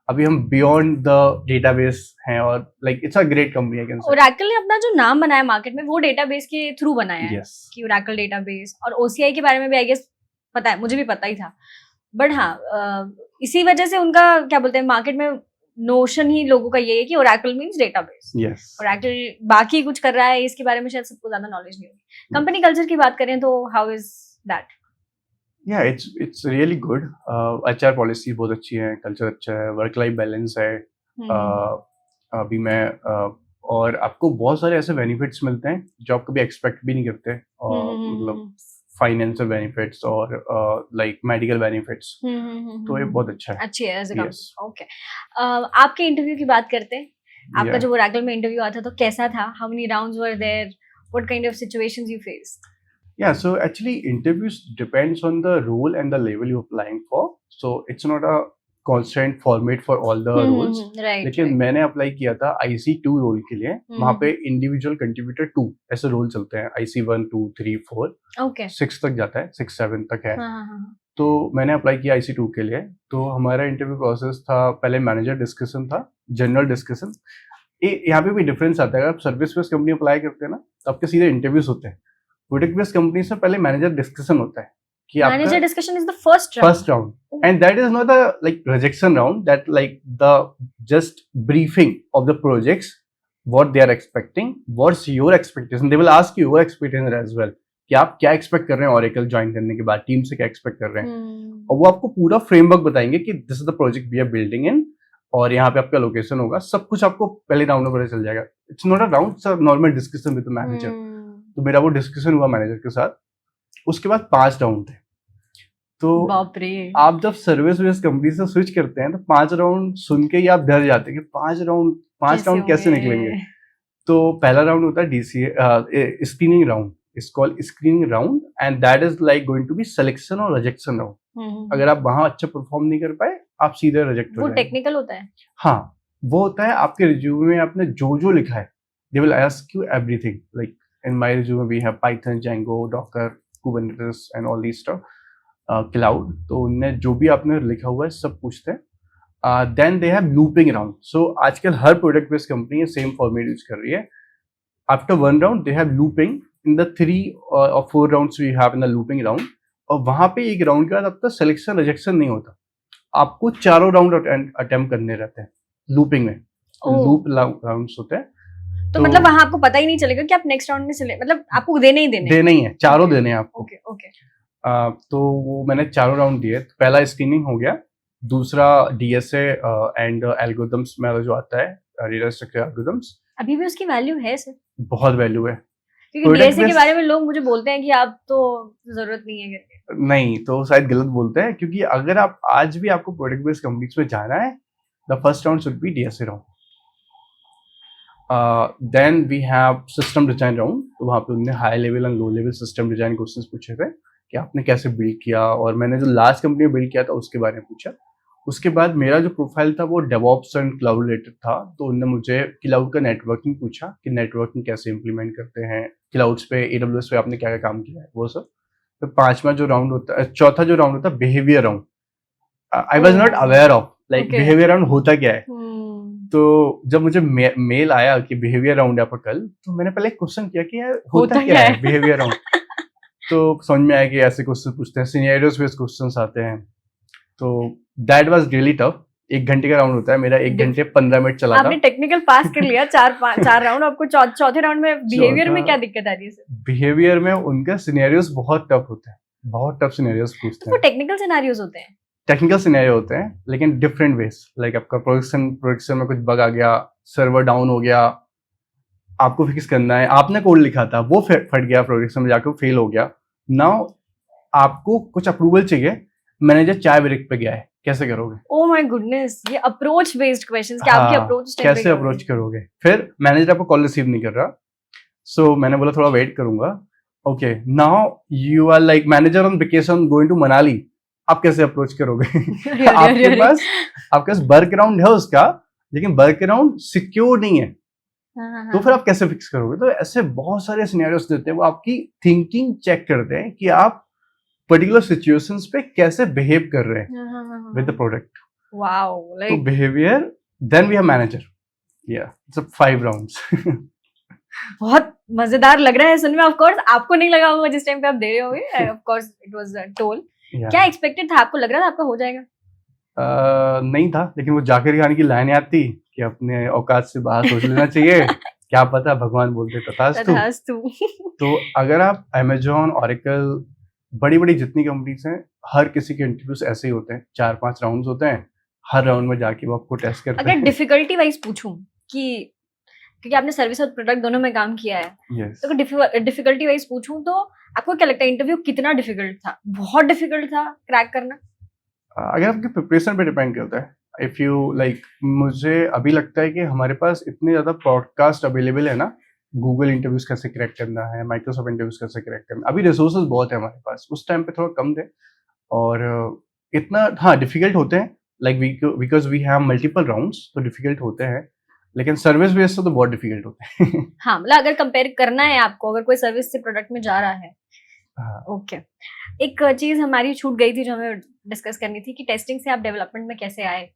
अभी हम beyond the database हैं और like it's a great company I can say. Oracle ने अपना जो नाम बनाया मार्केट में वो डेटाबेस के थ्रू बनाया है। Yes. कि Oracle डेटाबेस, और OCI के बारे में भी आई गेस पता है, मुझे भी पता ही था। बट हाँ, इसी वजह से उनका क्या बोलते हैं मार्केट में नोशन ही लोगों का ये है कि Oracle means database. Yes. Oracle बाकी कुछ कर रहा है, इसके बारे में शायद सबको ज्यादा नॉलेज नहीं होगी। कंपनी कल्चर की बात करें तो how is that? Yeah, it's really good. HR policy बहुत अच्छी है, कल्चर अच्छा है, वर्क लाइफ बैलेंस है। अभी मैं और आपको बहुत सारे ऐसे बेनिफिट्स मिलते हैं जो आप कभी एक्सपेक्ट भी नहीं करते, मतलब फाइनेंशियल बेनिफिट्स और लाइक मेडिकल बेनिफिट्स। तो ये बहुत अच्छा है, अच्छी है एज अ कंपनी। ओके, आपके इंटरव्यू की बात करते हैं। आपका जो ओरेकल में इंटरव्यू आता तो कैसा था? How many rounds were there? What kind of situations you faced? Yeah, so actually interviews depends on the role and the level you're applying for. So it's not a constant format for all the roles. Right. लेकिन मैंने apply किया था IC2 role के लिए, वहाँ पे individual contributor 2 ऐसे role चलते हैं, IC1, 2, 3, 4, okay. 6 तक जाता है, 6, 7 तक है। तो मैंने अप्लाई किया IC2 के लिए। तो हमारा इंटरव्यू प्रोसेस था, पहले मैनेजर डिस्कशन था, जनरल डिस्कशन। यहाँ पे भी डिफरेंस आता है, अगर आप सर्विस बेस्ड कंपनी अप्लाई करते हैं ना तो आपके सीधे इंटरव्यूज होते हैं। प्रोडक्ट बेस्ड कंपनी से पहले मैनेजर डिस्कशन होता है कि manager discussion is the first round and that is not the like rejection round, that like the just briefing of the projects, what they are expecting, what's your expectation, they will ask you your expectation as well कि आप क्या expect कर रहे हैं Oracle join करने के बाद, team से क्या एक्सपेक्ट कर रहे हैं, और हम्म। वो आपको पूरा फ्रेमवर्क बताएंगे कि this is the project we are building in, और यहाँ पे आपका लोकेशन होगा, सब कुछ आपको पहले राउंड में पता चल जाएगा. It's not a round, it's a normal discussion with the manager. तो मेरा वो डिस्कशन हुआ मैनेजर के साथ. उसके बाद 5 राउंड थे. तो बाप रे. आप जब सर्विस बेस्ड कंपनी से स्विच करते हैं तो 5 राउंड सुन के ही आप डर जाते हैं कि 5 राउंड कैसे निकलेंगे. तो पहला राउंड होता है DSA screening round. It's called screening round and that is like going to be selection और रिजेक्शन राउंड. अगर आप वहां अच्छा परफॉर्म नहीं कर पाए, आप सीधे रिजेक्ट हो वो जाएंगे. टेक्निकल होता है. हाँ, वो होता है आपके रिज्यूमे में आपने जो जो लिखा है, they will ask you everything. Like in my resume we have Python, Django, Docker, Kubernetes and all these stuff, cloud. तो उनने जो भी आपने लिखा हुआ है सब पूछते हैं. Then they have looping round. So आजकल हर product based company same format use कर रही है. After 1 round they have looping. In the 3 or 4 rounds we have in the looping round. और वहां पे एक राउंड के बाद आपका सिलेक्शन रिजेक्शन नहीं होता, आपको 4 राउंड अटेम्प्ट करने रहते हैं लूपिंग में. लूप राउंड्स होते हैं. तो मतलब वहां आपको पता ही नहीं चलेगा कि आप नेक्स्ट राउंड में मतलब आपको देने ही है, चारों देने हैं आपको. Okay okay. तो वो मैंने 4 राउंड दिए. पहला स्क्रीनिंग हो गया, दूसरा डीएसए एंड एल्गोरिथम्स में जो आता है, डेटा स्ट्रक्चर एल्गोरिथम्स. अभी भी उसकी वैल्यू है सर? बहुत वैल्यू है, क्योंकि डीएसए के बारे में लोग मुझे बोलते हैं कि आप तो जरूरत नहीं है करके. नहीं, तो शायद गलत बोलते हैं, क्योंकि अगर आप आज भी आपको प्रोडक्ट बेस्ड कंपनीज में जाना है, the first round should be DSA round. Then we have system design round. तो वहाँ पे उन्होंने high level and low level system design questions पूछे थे कि आपने कैसे बिल्ड किया, और मैंने जो लास्ट कंपनी में बिल्ड किया था उसके बारे में पूछा. उसके बाद मेरा जो प्रोफाइल था वो डेवऑप्स एंड क्लाउड रिलेटेड था. तो उन्होंने मुझे क्लाउड का नेटवर्किंग पूछा कि नेटवर्किंग कैसे इंप्लीमेंट करते हैं क्लाउड्स पे, एडब्ल्यूएस पे आपने क्या क्या काम किया है, वो सब. तो चौथा जो राउंड होता है behaviour round. I was not aware of like behaviour round होता क्या है. तो जब मुझे मेल आया कि बिहेवियर राउंड है आपका कल, तो मैंने पहले क्वेश्चन किया कि यार होता क्या है बिहेवियर राउंड. तो समझ में आया कि ऐसे क्वेश्चन पूछते हैं, सिनेरियोस बेस्ड क्वेश्चंस आते हैं. तो दैट वाज रियली टफ. 1 घंटे का राउंड होता है, मेरा 1 घंटे 15 मिनट चला था. आपने टेक्निकल पास कर लिया 4 राउंड. आपको चौथे राउंड में बिहेवियर में क्या दिक्कत आ रही है सर? बिहेवियर में उनका सिनेरियोस बहुत टफ होता है, बहुत टफ सिनेरियोस पूछते हैं. वो टेक्निकल सिनेरियोस होते हैं? टेक्निकल सिनेरियो होते हैं, लेकिन डिफरेंट वेज. लाइक आपका प्रोडक्शन में कुछ बग आ गया, सर्वर डाउन हो गया, आपको फिक्स करना है. आपने कोड लिखा था, वो फट गया, प्रोडक्शन में जाकर फेल हो गया. नाउ आपको कुछ अप्रूवल चाहिए, मैनेजर चाय ब्रेक पे गया है, कैसे करोगे? ओह माय गुडनेस, ये अप्रोच बेस्ड क्वेश्चंस कि आपकी अप्रोच कैसे अप्रोच करोगे. फिर मैनेजर आपको कॉल रिसीव नहीं कर रहा. सो मैंने बोला थोड़ा वेट करूंगा. Okay, now you are like manager on vacation going to Manali, आप कैसे अप्रोच करोगे? आपके पास वर्कअराउंड है उसका, लेकिन वर्कअराउंड सिक्योर नहीं है. तो फिर आप कैसे फिक्स करोगे? तो ऐसे बहुत सारे सिनेरियोस देते हैं, वो आपकी थिंकिंग चेक करते हैं कि आप पर्टिकुलर सिचुएशंस पे कैसे बिहेव कर रहे हैं with the product. Wow, like तो behaviour, then we have manager. Yeah it's 5 rounds. बहुत मजेदार लग रहा है सुनने में. ऑफ कोर्स आपको नहीं लगा होगा जिस टाइम पे आप दे रहे होगे. Of course it was toll. क्या एक्सपेक्टेड था? आपको लग रहा था आपका हो जाएगा? नहीं था, लेकिन वो जाकिर खान की लाइन याद थी कि अपने औकात से बाहर सोच लेना चाहिए. क्या पता भगवान बोलते तथास्तु. तो अगर आप अमेजॉन, ऑरेकल, बड़ी बड़ी जितनी कंपनीज हैं, हर किसी के इंटरव्यूज ऐसे ही होते हैं. 4-5 राउंड्स होते हैं. हर राउंड में जाके वो आपको टेस्ट करते हैं. अगर डिफिकल्टी वाइज पूछूं कि क्योंकि आपने सर्विस और प्रोडक्ट दोनों में काम किया है, yes. तो डिफिकल्टी वाइज पूछूं तो आपको क्या लगता है इंटरव्यू कितना डिफिकल्ट था? बहुत डिफिकल्ट था क्रैक करना? अगर आपके प्रिपरेशन पे डिपेंड करता है. इफ यू लाइक, मुझे अभी लगता है कि हमारे पास इतने ज्यादा पॉडकास्ट अवेलेबल है ना, गूगल इंटरव्यूज कैसे क्रैक करना है, माइक्रोसॉफ्ट इंटरव्यूज कैसे क्रैक करना, अभी रिसोर्सेज बहुत है हमारे पास. उस टाइम पे थोड़ा कम थे, और इतना हाँ डिफिकल्ट होते हैं. Like because we have multiple rounds, तो डिफिकल्ट होते हैं, लेकिन सर्विस बेस से तो बहुत डिफिकल्ट होते हैं. हाँ, मतलब अगर कंपेयर करना है आपको, अगर कोई सर्विस से प्रोडक्ट में जा रहा है. ओके. एक चीज हमारी छूट गई थी जो हमें डिस्कस करनी थी कि टेस्टिंग से आप डेवलपमेंट में कैसे आए.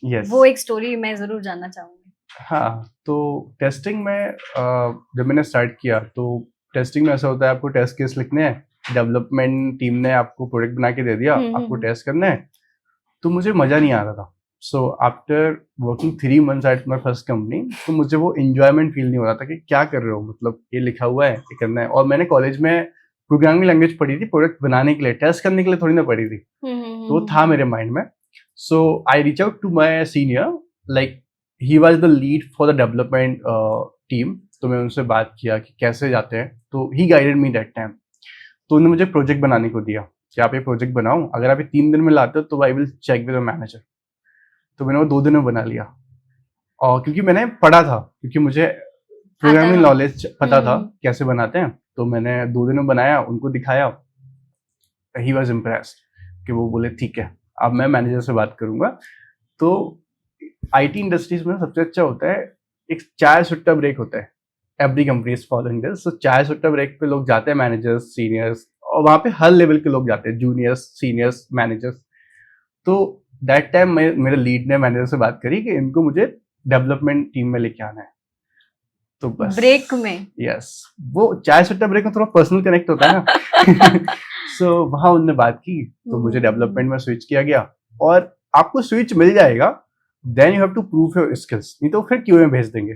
yes. वो एक स्टोरी मैं जरूर जानना चाहूंगी. हाँ, तो टेस्टिंग में जब मैंने स्टार्ट किया, तो टेस्टिंग में ऐसा होता है आपको टेस्ट केस लिखने हैं, डेवलपमेंट टीम ने आपको प्रोडक्ट बना के दे दिया, आपको टेस्ट करना है. तो मुझे मजा नहीं आ रहा था. So after working 3 months at my first company, तो मुझे वो एंजॉयमेंट फील नहीं हो रहा था कि क्या कर रहे हो, मतलब ये लिखा हुआ है, ये करना है. और मैंने कॉलेज में प्रोग्रामिंग लैंग्वेज पढ़ी थी प्रोडक्ट बनाने के लिए, टेस्ट करने के लिए थोड़ी ना पढ़ी थी। तो वो था मेरे माइंड में। So I reach out to my senior, like he was the lead for the development team. तो मैं उनसे बात किया कि कैसे जाते हैं, तो ही गाइडेड मी दैट टाइम। तो उन्होंने मुझे प्रोजेक्ट बनाने को दिया कि आप ये प्रोजेक्ट बनाओ, अगर आप ये 3 दिन में लाते हो तो I will check with the manager. तो मैंने वो 2 दिन में बना लिया, और क्योंकि मैंने पढ़ा था, क्योंकि मुझे प्रोग्रामिंग नॉलेज पता था कैसे बनाते हैं, तो मैंने 2 दिन में बनाया, उनको दिखाया। ही वॉज इम्प्रेस्ड कि वो बोले ठीक है, अब मैं मैनेजर से बात करूंगा। तो आईटी इंडस्ट्रीज में सबसे अच्छा होता है एक चाय सुट्टा ब्रेक होता है। Every company is following this. So चाय सुट्टा ब्रेक पे लोग जाते हैं, मैनेजर्स, सीनियर्स, और वहाँ पे हर लेवल के लोग जाते हैं, जूनियर्स, सीनियर्स, मैनेजर्स। तो दैट टाइम मेरे लीड ने मैनेजर से बात करी कि इनको मुझे डेवलपमेंट टीम में लेके आना है। तो बस ब्रेक में, यस, वो चाय सुट्टा ब्रेक में थोड़ा पर्सनल कनेक्ट होता है ना। सो वहाँ उनने बात की, तो मुझे डेवलपमेंट में स्विच किया गया। और आपको स्विच मिल जाएगा, then you have to prove your skills, नहीं तो फिर क्यों में भेज देंगे।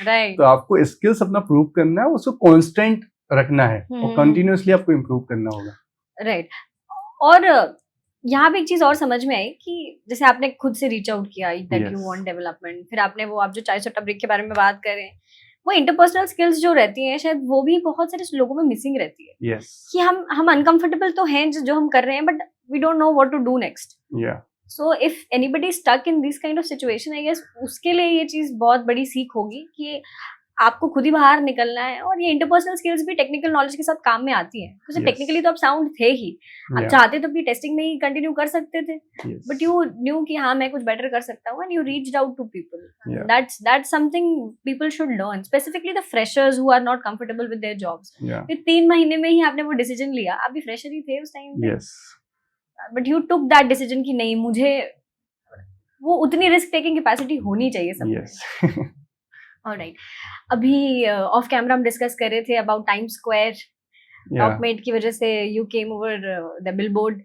राइट। तो आपको स्किल्स अपना प्रूव करना है, उसको कांस्टेंट रखना है, और कंटिन्यूअसली आपको इम्प्रूव करना होगा। राइट। और यहाँ पे एक चीज और समझ में आई कि जैसे आपने खुद से रीच आउट किया दैट यू वांट डेवलपमेंट, फिर आपने वो, आप जो चाय सुट्टा ब्रेक के बारे में बात कर रहे हैं, वो इंटरपर्सनल स्किल्स जो रहती हैं शायद वो भी बहुत सारे लोगों में मिसिंग रहती है। yes. कि हम अनकंफर्टेबल तो हैं जो हम कर रहे हैं, but we don't know what to do next. So if anybody stuck in this kind of situation, I guess उसके लिए ये चीज बहुत बड़ी सीख होगी कि आपको खुद ही बाहर निकलना है। और ये इंटरपर्सनल स्किल्स भी टेक्निकल नॉलेज के साथ काम में आती हैं, क्योंकि टेक्निकली तो आप साउंड थे ही, आप चाहते तो अपनी टेस्टिंग में ही कंटिन्यू कर सकते थे, बट यू न्यू कि हाँ मैं कुछ बेटर कर सकता हूँ, and you reached out to people. That's something people should learn, specifically the freshers who are not comfortable with their jobs. 3 महीने में ही आपने वो डिसीजन लिया, आप भी फ्रेशर ही थे उस टाइम पे, but you took that decision कि नहीं, मुझे वो उतनी रिस्क टेकिंग कैपेसिटी होनी चाहिए सब। ऑलराइट, अभी ऑफ कैमरा हम डिस्कस कर रहे थे अबाउट टाइम स्क्वायर, टॉपमेट की वजह से you came over the billboard.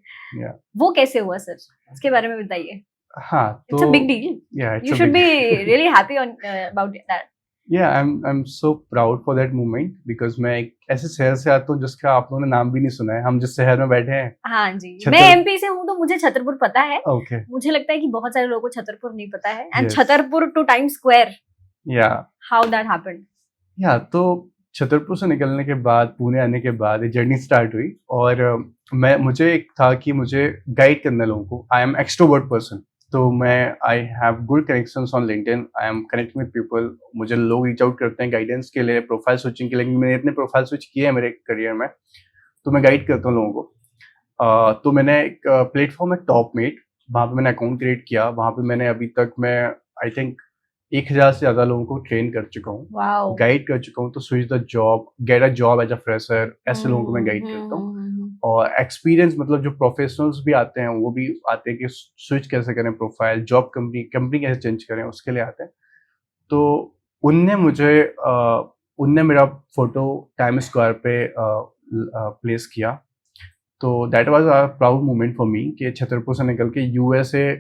वो कैसे हुआ सर, उसके बारे में बताइए। हाँ, तो it's a big deal, you should be really happy on about that. Yeah, I'm so proud for that moment because मैं एक ऐसे शहर से आता हूँ जिसका आप लोगों ने नाम भी नहीं सुना है। हम जिस शहर में बैठे हैं, हाँ जी, मैं एमपी से हूँ तो मुझे छतरपुर पता है। Okay. मुझे लगता है कि बहुत सारे लोगों को छतरपुर नहीं पता है। And Chhatarpur to Time Square, how that happened? तो छतरपुर से निकलने के बाद, पुणे आने के बाद एक जर्नी स्टार्ट हुई, और मुझे एक था कि मुझे गाइड करना लोगों को। आई एम एक्सट्रोवर्ट पर्सन, तो I have good connections on LinkedIn, I am connecting with people. मुझे लोग रीच आउट करते हैं गाइडेंस के लिए, प्रोफाइल स्विचिंग के लिए। मैंने इतने प्रोफाइल स्विच किए हैं मेरे करियर में, तो मैं गाइड करता हूँ लोगों को। तो मैंने एक प्लेटफॉर्म है टॉपमेट, वहाँ पे मैंने अकाउंट क्रिएट किया। वहाँ पे मैंने अभी तक आई थिंक 1000 से ज़्यादा लोगों को ट्रेन कर चुका हूँ, गाइड कर चुका हूँ। तो switch the job, get a job as a fresher, ऐसे लोगों को मैं गाइड करता हूँ। और एक्सपीरियंस, मतलब जो प्रोफेशनल्स भी आते हैं वो भी आते हैं कि स्विच कैसे करें प्रोफाइल, जॉब, कंपनी कैसे चेंज करें, उसके लिए आते हैं। तो उनने मेरा फोटो टाइम स्क्वायर पे प्लेस किया। तो that was a proud moment for मी कि छतरपुर से निकल के USA,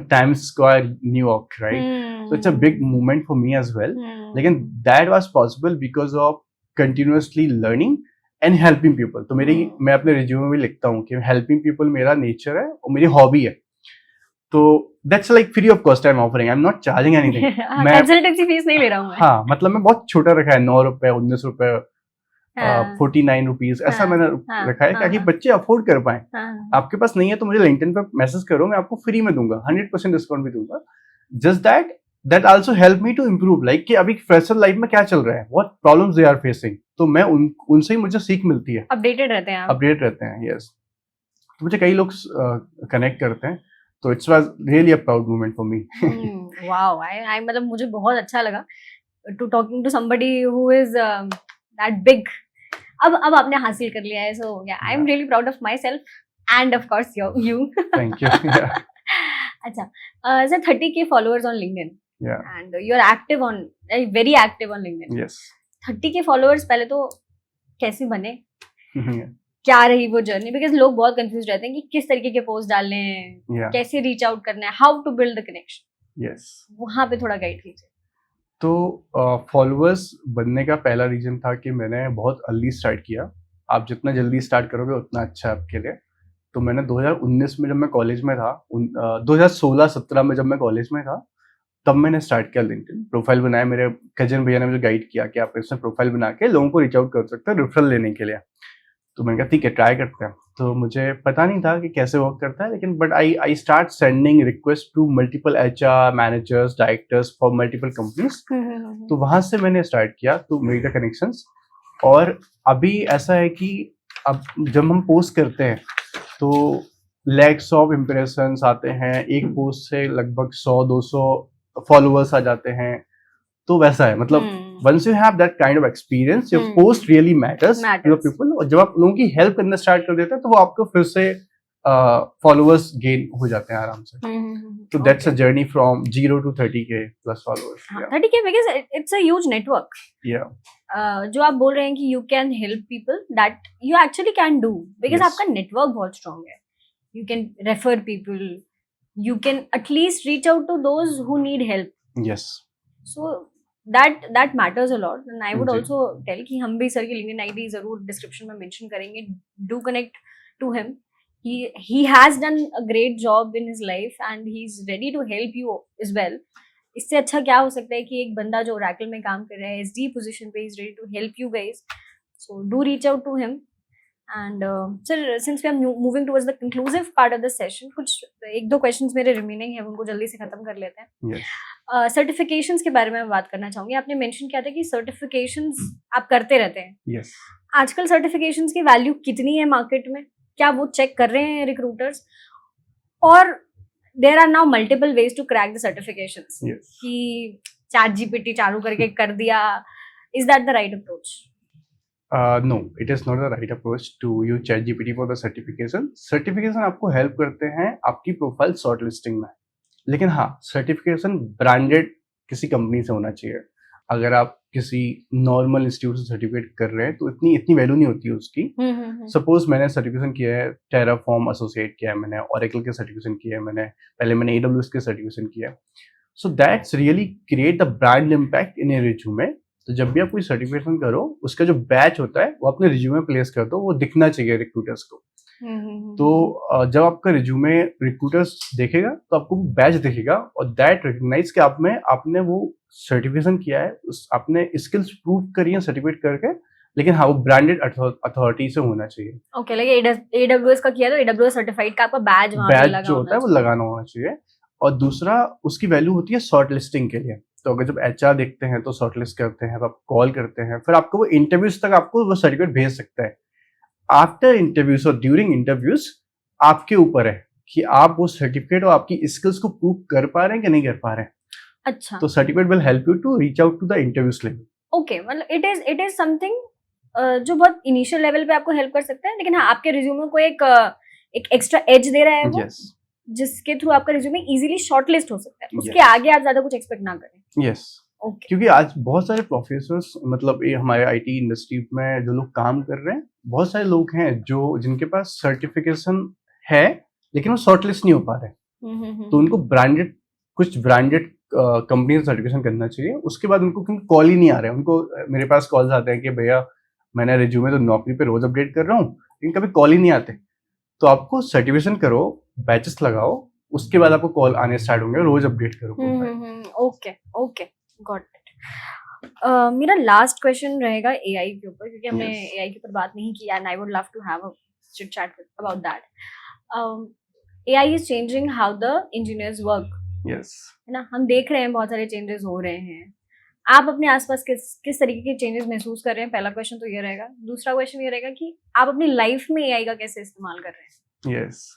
time square, New York, right? So it's a big moment for me as well. लेकिन that was possible because of continuously learning and helping people. तो मैं अपने रिज्यूमे में भी लिखता हूँ कि helping people मेरा नेचर है और मेरी हॉबी है। तो that's like free of cost I'm offering. I'm not charging anything. मैं कंसल्टेंसी फीस नहीं ले रहा हूँ मैं। हाँ, मतलब मैं बहुत छोटा रखा है, 9 रुपए, 19 रुपए, 49 रुपीज, ऐसा मैंने रखा है ताकि बच्चे अफोर्ड कर पाए। आपके पास नहीं है तो मुझे लिंक्डइन पे मैसेज करो, मैं आपको फ्री में दूंगा, 100% डिस्काउंट भी दूंगा। Just that also help me to improve, like कि अभी फ्रेशर लाइफ में क्या चल रहा है, what problems they are facing, तो मैं उनसे ही मुझे सीख मिलती है। अपडेट रहते हैं यस। तो मुझे कई लोग कनेक्ट करते हैं, तो it's was really a proud moment for me. Wow, I मतलब मुझे बहुत अच्छा लगा to talking to somebody who is that big. अब आपने हासिल कर लिया है, so yeah I am really proud of myself and of course you. Thank you. अच्छा, sir 30K followers on LinkedIn and you are active on, very active on LinkedIn. Yes. 30K followers पहले तो कैसे बने? क्या रही वो journey? Because लोग बहुत कंफ्यूज रहते हैं कि किस तरीके के पोस्ट डालने हैं, कैसे रीच आउट करना है, how to build the connection. Yes, वहां पे थोड़ा गाइड कीजिए। तो फॉलोअर्स बनने का पहला रीजन था कि मैंने बहुत अर्ली स्टार्ट किया। आप जितना जल्दी स्टार्ट करोगे उतना अच्छा है आपके लिए। तो मैंने 2019 में जब मैं कॉलेज में था, 2016-17 में जब मैं कॉलेज में था, तब मैंने स्टार्ट किया लिंक्डइन। प्रोफाइल बनाया, मेरे कजिन भैया ने मुझे गाइड किया कि आप इसमें प्रोफाइल बना के लोगों को रीच आउट कर सकते हैं रेफरल लेने के लिए। तो मैंने कहा ठीक है, ट्राई करते हैं। तो मुझे पता नहीं था कि कैसे वर्क करता है, लेकिन but I start sending request to multiple HR managers, directors for multiple companies. तो वहां से मैंने स्टार्ट किया टू मेक द कनेक्शंस। और अभी ऐसा है कि अब जब हम पोस्ट करते हैं तो लैक्स ऑफ इम्प्रेशंस आते हैं, एक पोस्ट से लगभग 100-200 फॉलोअर्स आ जाते हैं। तो वैसा है, मतलब once you have that kind of experience, your post really matters to the people. और जब आप लोगों की हेल्प करना स्टार्ट कर देते हैं तो वो आपको फिर से फॉलोअर्स गेन हो जाते हैं आराम से। तो that's a journey from 0 to 30K plus followers. 30K because it's a huge network. या जो आप बोल रहे हैं कि you can help people, that you actually can do because Yes. आपका नेटवर्क बहुत स्ट्रांग है। You can refer people, you can at least reach out to those who need help. Yes, so that matters a lot, and I would जी। also tell कि हम भी sir की LinkedIn ID जरूर description में mention करेंगे। Do connect to him. He has done a great job in his life and he's ready to help you as well. इससे अच्छा क्या हो सकता है कि एक बंदा जो Oracle में काम कर रहा है, SD पोजीशन पे, is ready to help you guys. So do reach out to him. And sir, since we are moving towards the conclusive part of the session, कुछ एक दो questions मेरे remaining है, उनको जल्दी से खत्म कर लेते हैं। यस, सर्टिफिकेशंस के बारे में मैं बात करना चाहूंगी। आपने मेंशन किया था कि सर्टिफिकेशंस आप करते रहते हैं। यस। आजकल सर्टिफिकेशंस की वैल्यू कितनी है मार्केट में? क्या वो चेक कर रहे हैं रिक्रूटर्स? और there are now multiple ways to crack the certifications Yes. कि चैट जीपीटी चालू करके कर दिया। Is that the right approach? No, it is not the right approach to use ChatGPT for the certification. Certification आपको help करते हैं आपकी profile short listing में, लेकिन हाँ, सर्टिफिकेशन ब्रांडेड किसी कंपनी से होना चाहिए। अगर आप किसी नॉर्मल इंस्टीट्यूट से सर्टिफिकेट कर रहे हैं तो इतनी वैल्यू नहीं होती है उसकी। सपोज मैंने सर्टिफिकेशन किया है, टेराफॉर्म एसोसिएट किया है मैंने, ओरेकल के सर्टिफिकेशन किया है मैंने, पहले मैंने AWS के सर्टिफिकेशन किया है। So that's really create the brand impact in A resume. तो जब भी आप कोई सर्टिफिकेशन करो, उसका जो बैच होता है वो अपने रिज्यूमे प्लेस कर दो, वो दिखना चाहिए रिक्रूटर्स को। तो जब आपका रिज्यूमे रिक्रूटर्स देखेगा तो आपको वो बैच दिखेगा और दैट रिकग्नाइज कि आपने वो सर्टिफिकेशन किया है, आपने स्किल्स प्रूव करी है सर्टिफिकेट करके, लेकिन हाँ वो ब्रांडेड अथॉरिटी से होना चाहिए। ओके, लाइक AWS का किया तो AWS सर्टिफाइड का आपका बैज वहां पे बैच लगा जो होता है वो लगाना होना चाहिए। और दूसरा उसकी वैल्यू होती है शॉर्ट लिस्टिंग के लिए। तो अगर जब HR देखते हैं तो शॉर्ट लिस्ट करते हैं, तो आप कॉल करते हैं, फिर आपको वो इंटरव्यूज तक आपको वो सर्टिफिकेट भेज सकता है। आफ्टर इंटरव्यूज और ड्यूरिंग इंटरव्यूज आपके ऊपर है कि आप वो सर्टिफिकेट और आपकी स्किल्स को प्रूव कर पा रहे हैं कि नहीं कर पा रहे हैं। अच्छा, तो certificate will help you to reach out to the interviews level. Okay, मतलब इट इज समथिंग जो बहुत इनिशियल लेवल पे आपको हेल्प कर सकता है, लेकिन हाँ आपके रिज्यूमे को एक एक्स्ट्रा एज दे रहा है वो, यस, जिसके थ्रू आपका रिज्यूमे इजीली शॉर्टलिस्ट हो सकता है। उसके Yes. आगे आप ज्यादा कुछ एक्सपेक्ट ना करें। यस। ओके, क्योंकि आज बहुत सारे प्रोफेसर्स, मतलब ये हमारे IT इंडस्ट्री में जो लोग काम कर रहे हैं, बहुत सारे लोग हैं जो जिनके पास सर्टिफिकेशन है लेकिन वो शॉर्टलिस्ट नहीं हो पा रहे। तो उनको कुछ ब्रांडेड कंपनी से सर्टिफिकेशन करना चाहिए। उसके बाद उनको कॉल ही नहीं आ रहे हैं। उनको मेरे पास कॉल्स आते हैं कि भैया मैंने रिज्यूमे तो नौकरी पे रोज अपडेट कर रहा हूँ, लेकिन कभी कॉल ही नहीं आते। तो आपको सर्टिफिकेशन करो, बैचेस लगाओ, उसके बाद आपको कॉल आने स्टार्ट होंगे, रोज अपडेट करो। Okay, okay, got it. मेरा लास्ट क्वेश्चन रहेगा AI के ऊपर, क्योंकि हमने Yes. AI के ऊपर बात नहीं की and I would love to have a chit chat about that. AI is changing how the engineers work, yes. है ना? हम देख रहे हैं बहुत सारे चेंजेस हो रहे हैं। आप अपने आसपास किस तरीके के चेंजेस महसूस कर रहे हैं? पहला क्वेश्चन तो ये रहेगा। दूसरा क्वेश्चन ये रहेगा कि आप अपनी लाइफ में AI का कैसे इस्तेमाल कर रहे हैं? यस।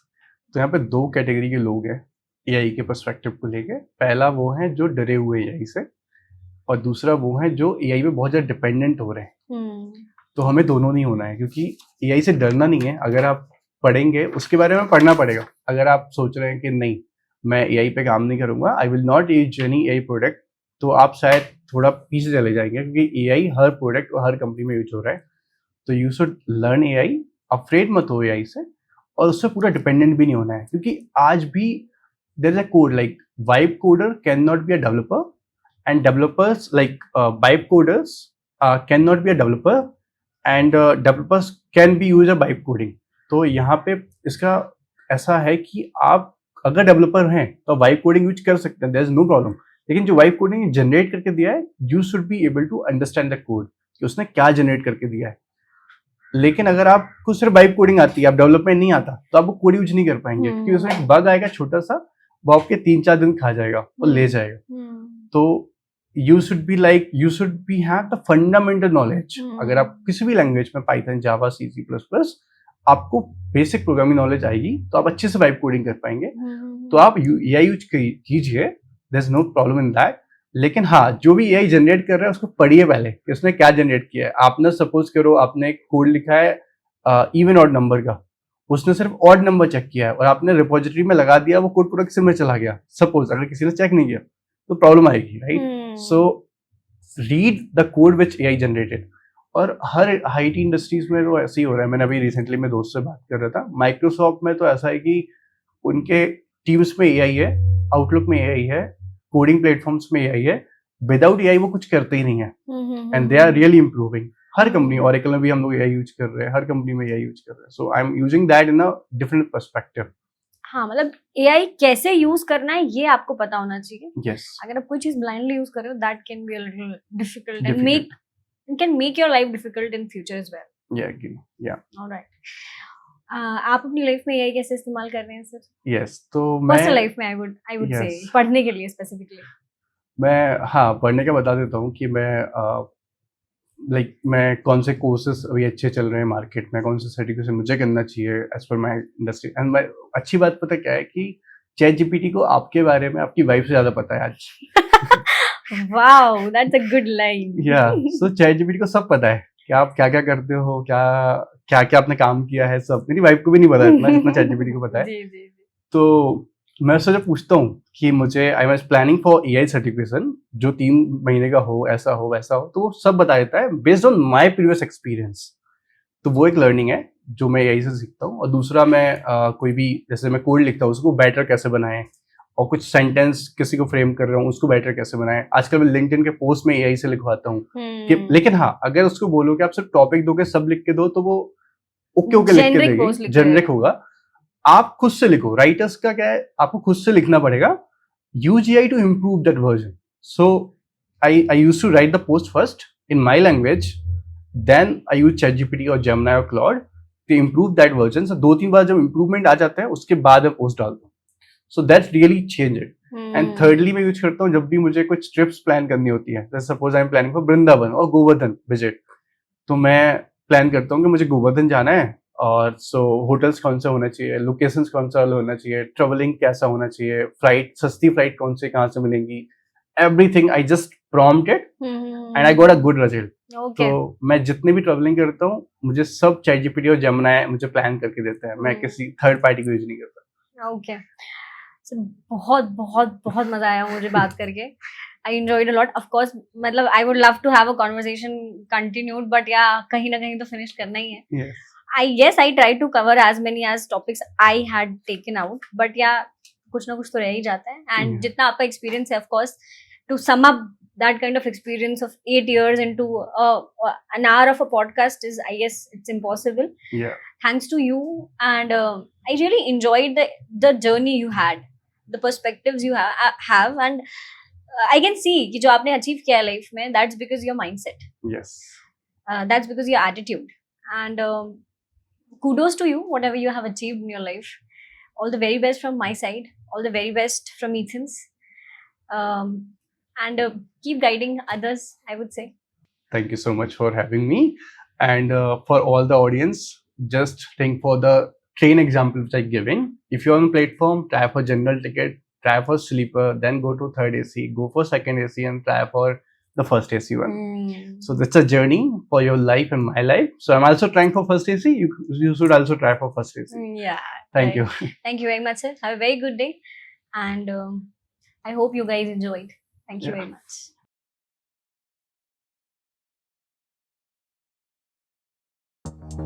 तो यहाँ पे 2 कैटेगरी के लोग हैं AI के पर्सपेक्टिव को लेके। पहला वो है जो डरे हुए AI से, और दूसरा वो है जो AI पे बहुत ज़्यादा डिपेंडेंट हो रहे हैं। तो हमें दोनों नहीं होना है, क्योंकि AI से डरना नहीं है। अगर आप पढ़ेंगे, उसके बारे में पढ़ना पड़ेगा। अगर आप सोच रहे हैं कि नहीं मैं AI पे काम नहीं करूंगा, I will not use any AI product, तो आप शायद थोड़ा पीछे चले जाएंगे, क्योंकि AI हर प्रोडक्ट और हर कंपनी में यूज हो रहा है। तो you should learn AI, afraid मत हो AI से, और उससे पूरा डिपेंडेंट भी नहीं होना है। क्योंकि आज भी there is a code like vibe coder can not be a developer, and developers like vibe coders can not be a developer, and developers can be use a vibe coding. तो यहाँ पे इसका ऐसा है कि आप अगर डेवलपर हैं तो वाइब कोडिंग यूज कर सकते हैं, देयर इज नो प्रॉब्लम. लेकिन जो वाइब कोडिंग जनरेट करके दिया है, you should be able to understand the code कि उसने क्या जनरेट करके दिया है. लेकिन अगर आपको सिर्फ वाइब कोडिंग आती है, आप डेवलपमेंट नहीं आता, तो आप वो कोड यूज नहीं कर पाएंगे, क्योंकि उसमें एक बग आएगा छोटा सा, वो आपके 3-4 दिन खा जाएगा और ले जाएगा. तो you should be have the fundamental knowledge. अगर आप किसी भी लैंग्वेज में पाइथन, जावा, सी, C++, आपको बेसिक प्रोग्रामिंग नॉलेज आएगी तो आप अच्छे से वाइब कोडिंग कर पाएंगे. तो आप AI यूज कीजिए, there is no problem in that. लेकिन हाँ, जो भी AI जनरेट कर रहा है उसको पढ़िए पहले कि उसने क्या जनरेट किया है. आपने सपोज करो आपने एक कोड लिखा है इवन ऑड नंबर का, उसने सिर्फ ऑड नंबर चेक किया है और आपने रिपोजिटरी में लगा दिया, वो कोड प्रोडक्शन में चला गया. सपोज अगर किसी ने चेक नहीं किया तो प्रॉब्लम आएगी, right? So read the code which AI generated. और हर IT इंडस्ट्रीज में तो ऐसे ही हो रहा है. मैंने अभी रिसेंटली में दोस्त से बात कर रहा था, माइक्रोसॉफ्ट में तो ऐसा है कि उनके टीम्स में AI है, आउटलुक में AI है, कोडिंग प्लेटफॉर्म्स में AI है. विदाउट AI वो कुछ करते ही नहीं है. And they are really improving. हर कंपनी, ऑरेकल में भी हम लोग AI यूज कर रहे हैं, हर कंपनी में AI यूज कर रहे हैं. So I am using that in a different perspective. हाँ, मतलब AI कैसे यूज करना है ये आपको पता होना चाहिए. Yes. अगर आप कोई चीज ब्लाइंडली यूज कर रहे हो, that can be a little difficult and can make your life difficult in future as well. Yeah, agree. Yeah. All right. आप अपनी लाइफ में AI कैसे इस्तेमाल कर रहे हैं सर? Yes. तो मैं पर्सनल लाइफ में I would say पढ़ने के लिए स्पेसिफिकली. मैं हाँ पढ़ने का बता देता हूँ कि मैं मैं कौन से कोर्सेज अभी अच्छे चल रहे हैं मार्केट में, कौन से सर्टिफिकेशन मुझे करना चाहिए as per my industry. And मैं अच्छी बात पता क्या है कि ChatGPT को आपके बारे में आपकी वाइफ से ज्यादा पता है आज. Wow, that's a good line. Yeah, so ChatGPT को सब पता है कि आप क्या क्या करते हो, क्या क्या आपने काम किया है, सब. मेरी वाइफ को भी नहीं पता इतना जितना ChatGPT को पता है. जी जी. तो मैं उससे जब पूछता हूँ कि मुझे I was planning for AI certification जो 3 महीने का हो, ऐसा हो वैसा हो, तो वो सब बता देता है based on my previous experience. तो वो एक लर्निंग है जो मैं AI से सीखता हूँ. और दूसरा मैं कोई भी जैसे मैं कोड लिखता हूँ उसको बेटर कैसे बनाएं, और कुछ सेंटेंस किसी को फ्रेम कर रहा हूँ उसको बेटर कैसे बनाएं. आजकल मैं लिंक्डइन के पोस्ट में AI से लिखवाता हूँ कि, लेकिन हाँ अगर उसको बोलो कि आप सिर्फ टॉपिक दोगे सब लिख के दो तो वो ओके लिख के देगी, जेनरिक होगा. आप खुद से लिखो. राइटर्स का क्या है, आपको खुद से लिखना पड़ेगा. Use AI to improve that version. So I use to write the post first in my language, then I use ChatGPT और Gemini और Claude to improve that version. So 2-3 बार जब इम्प्रूवमेंट आ जाता है उसके बाद मैं पोस्ट डालता हूँ. So that's really change it. And thirdly मैं यूज करता हूँ जब भी मुझे कुछ ट्रिप्स प्लान करनी होती है. जैसे suppose I am planning for Vrindavan और गोवर्धन विजिट, तो मैं प्लान करता हूँ कि मुझे गोवर्धन जाना है, और सो होटल्स कौन सा होना चाहिए, लोकेशंस कौन सा होना चाहिए, ट्रेवलिंग कैसा होना चाहिए, फ्लाइट सस्ती फ्लाइट कौन से कहाँ से मिलेंगी, everything I just prompt it and I got a good result. तो मैं जितने भी ट्रेवलिंग करता हूँ मुझे सब ChatGPT और Gemini मुझे प्लान करके देता है. मैं किसी थर्ड पार्टी को यूज नहीं करता. ओके. बहुत बहुत बहुत मजा आया मुझे बात करके. I enjoyed a lot. Of course, मतलब I would love to have a conversation continued, but yeah, कहीं ना कहीं तो finish करना ही है. Yes. I tried to cover as many as topics I had taken out, but yeah, कुछ ना कुछ तो रह ही जाता है. And जितना आपका experience है, of course, to sum up that kind of experience of 8 years into an hour of a podcast is, I guess, it's impossible. Yeah. Thanks to you, and I really enjoyed the journey you had, the perspectives you have, and I can see कि जो आपने achieve किया है life में, that's because your mindset. Yes. That's because your attitude. And kudos to you, whatever you have achieved in your life. All the very best from my side. All the very best from Ethan's. And keep guiding others, I would say. Thank you so much for having me. And for all the audience, just think for the train example which I'm giving. If you're on platform, try for general ticket, try for sleeper, then go to third AC, go for second AC, and try for the first AC one. So that's a journey for your life and my life. So I'm also trying for first AC. You should also try for first AC. Yeah. Thank you. Thank you very much, sir. Have a very good day. And I hope you guys enjoyed. Thank you very much.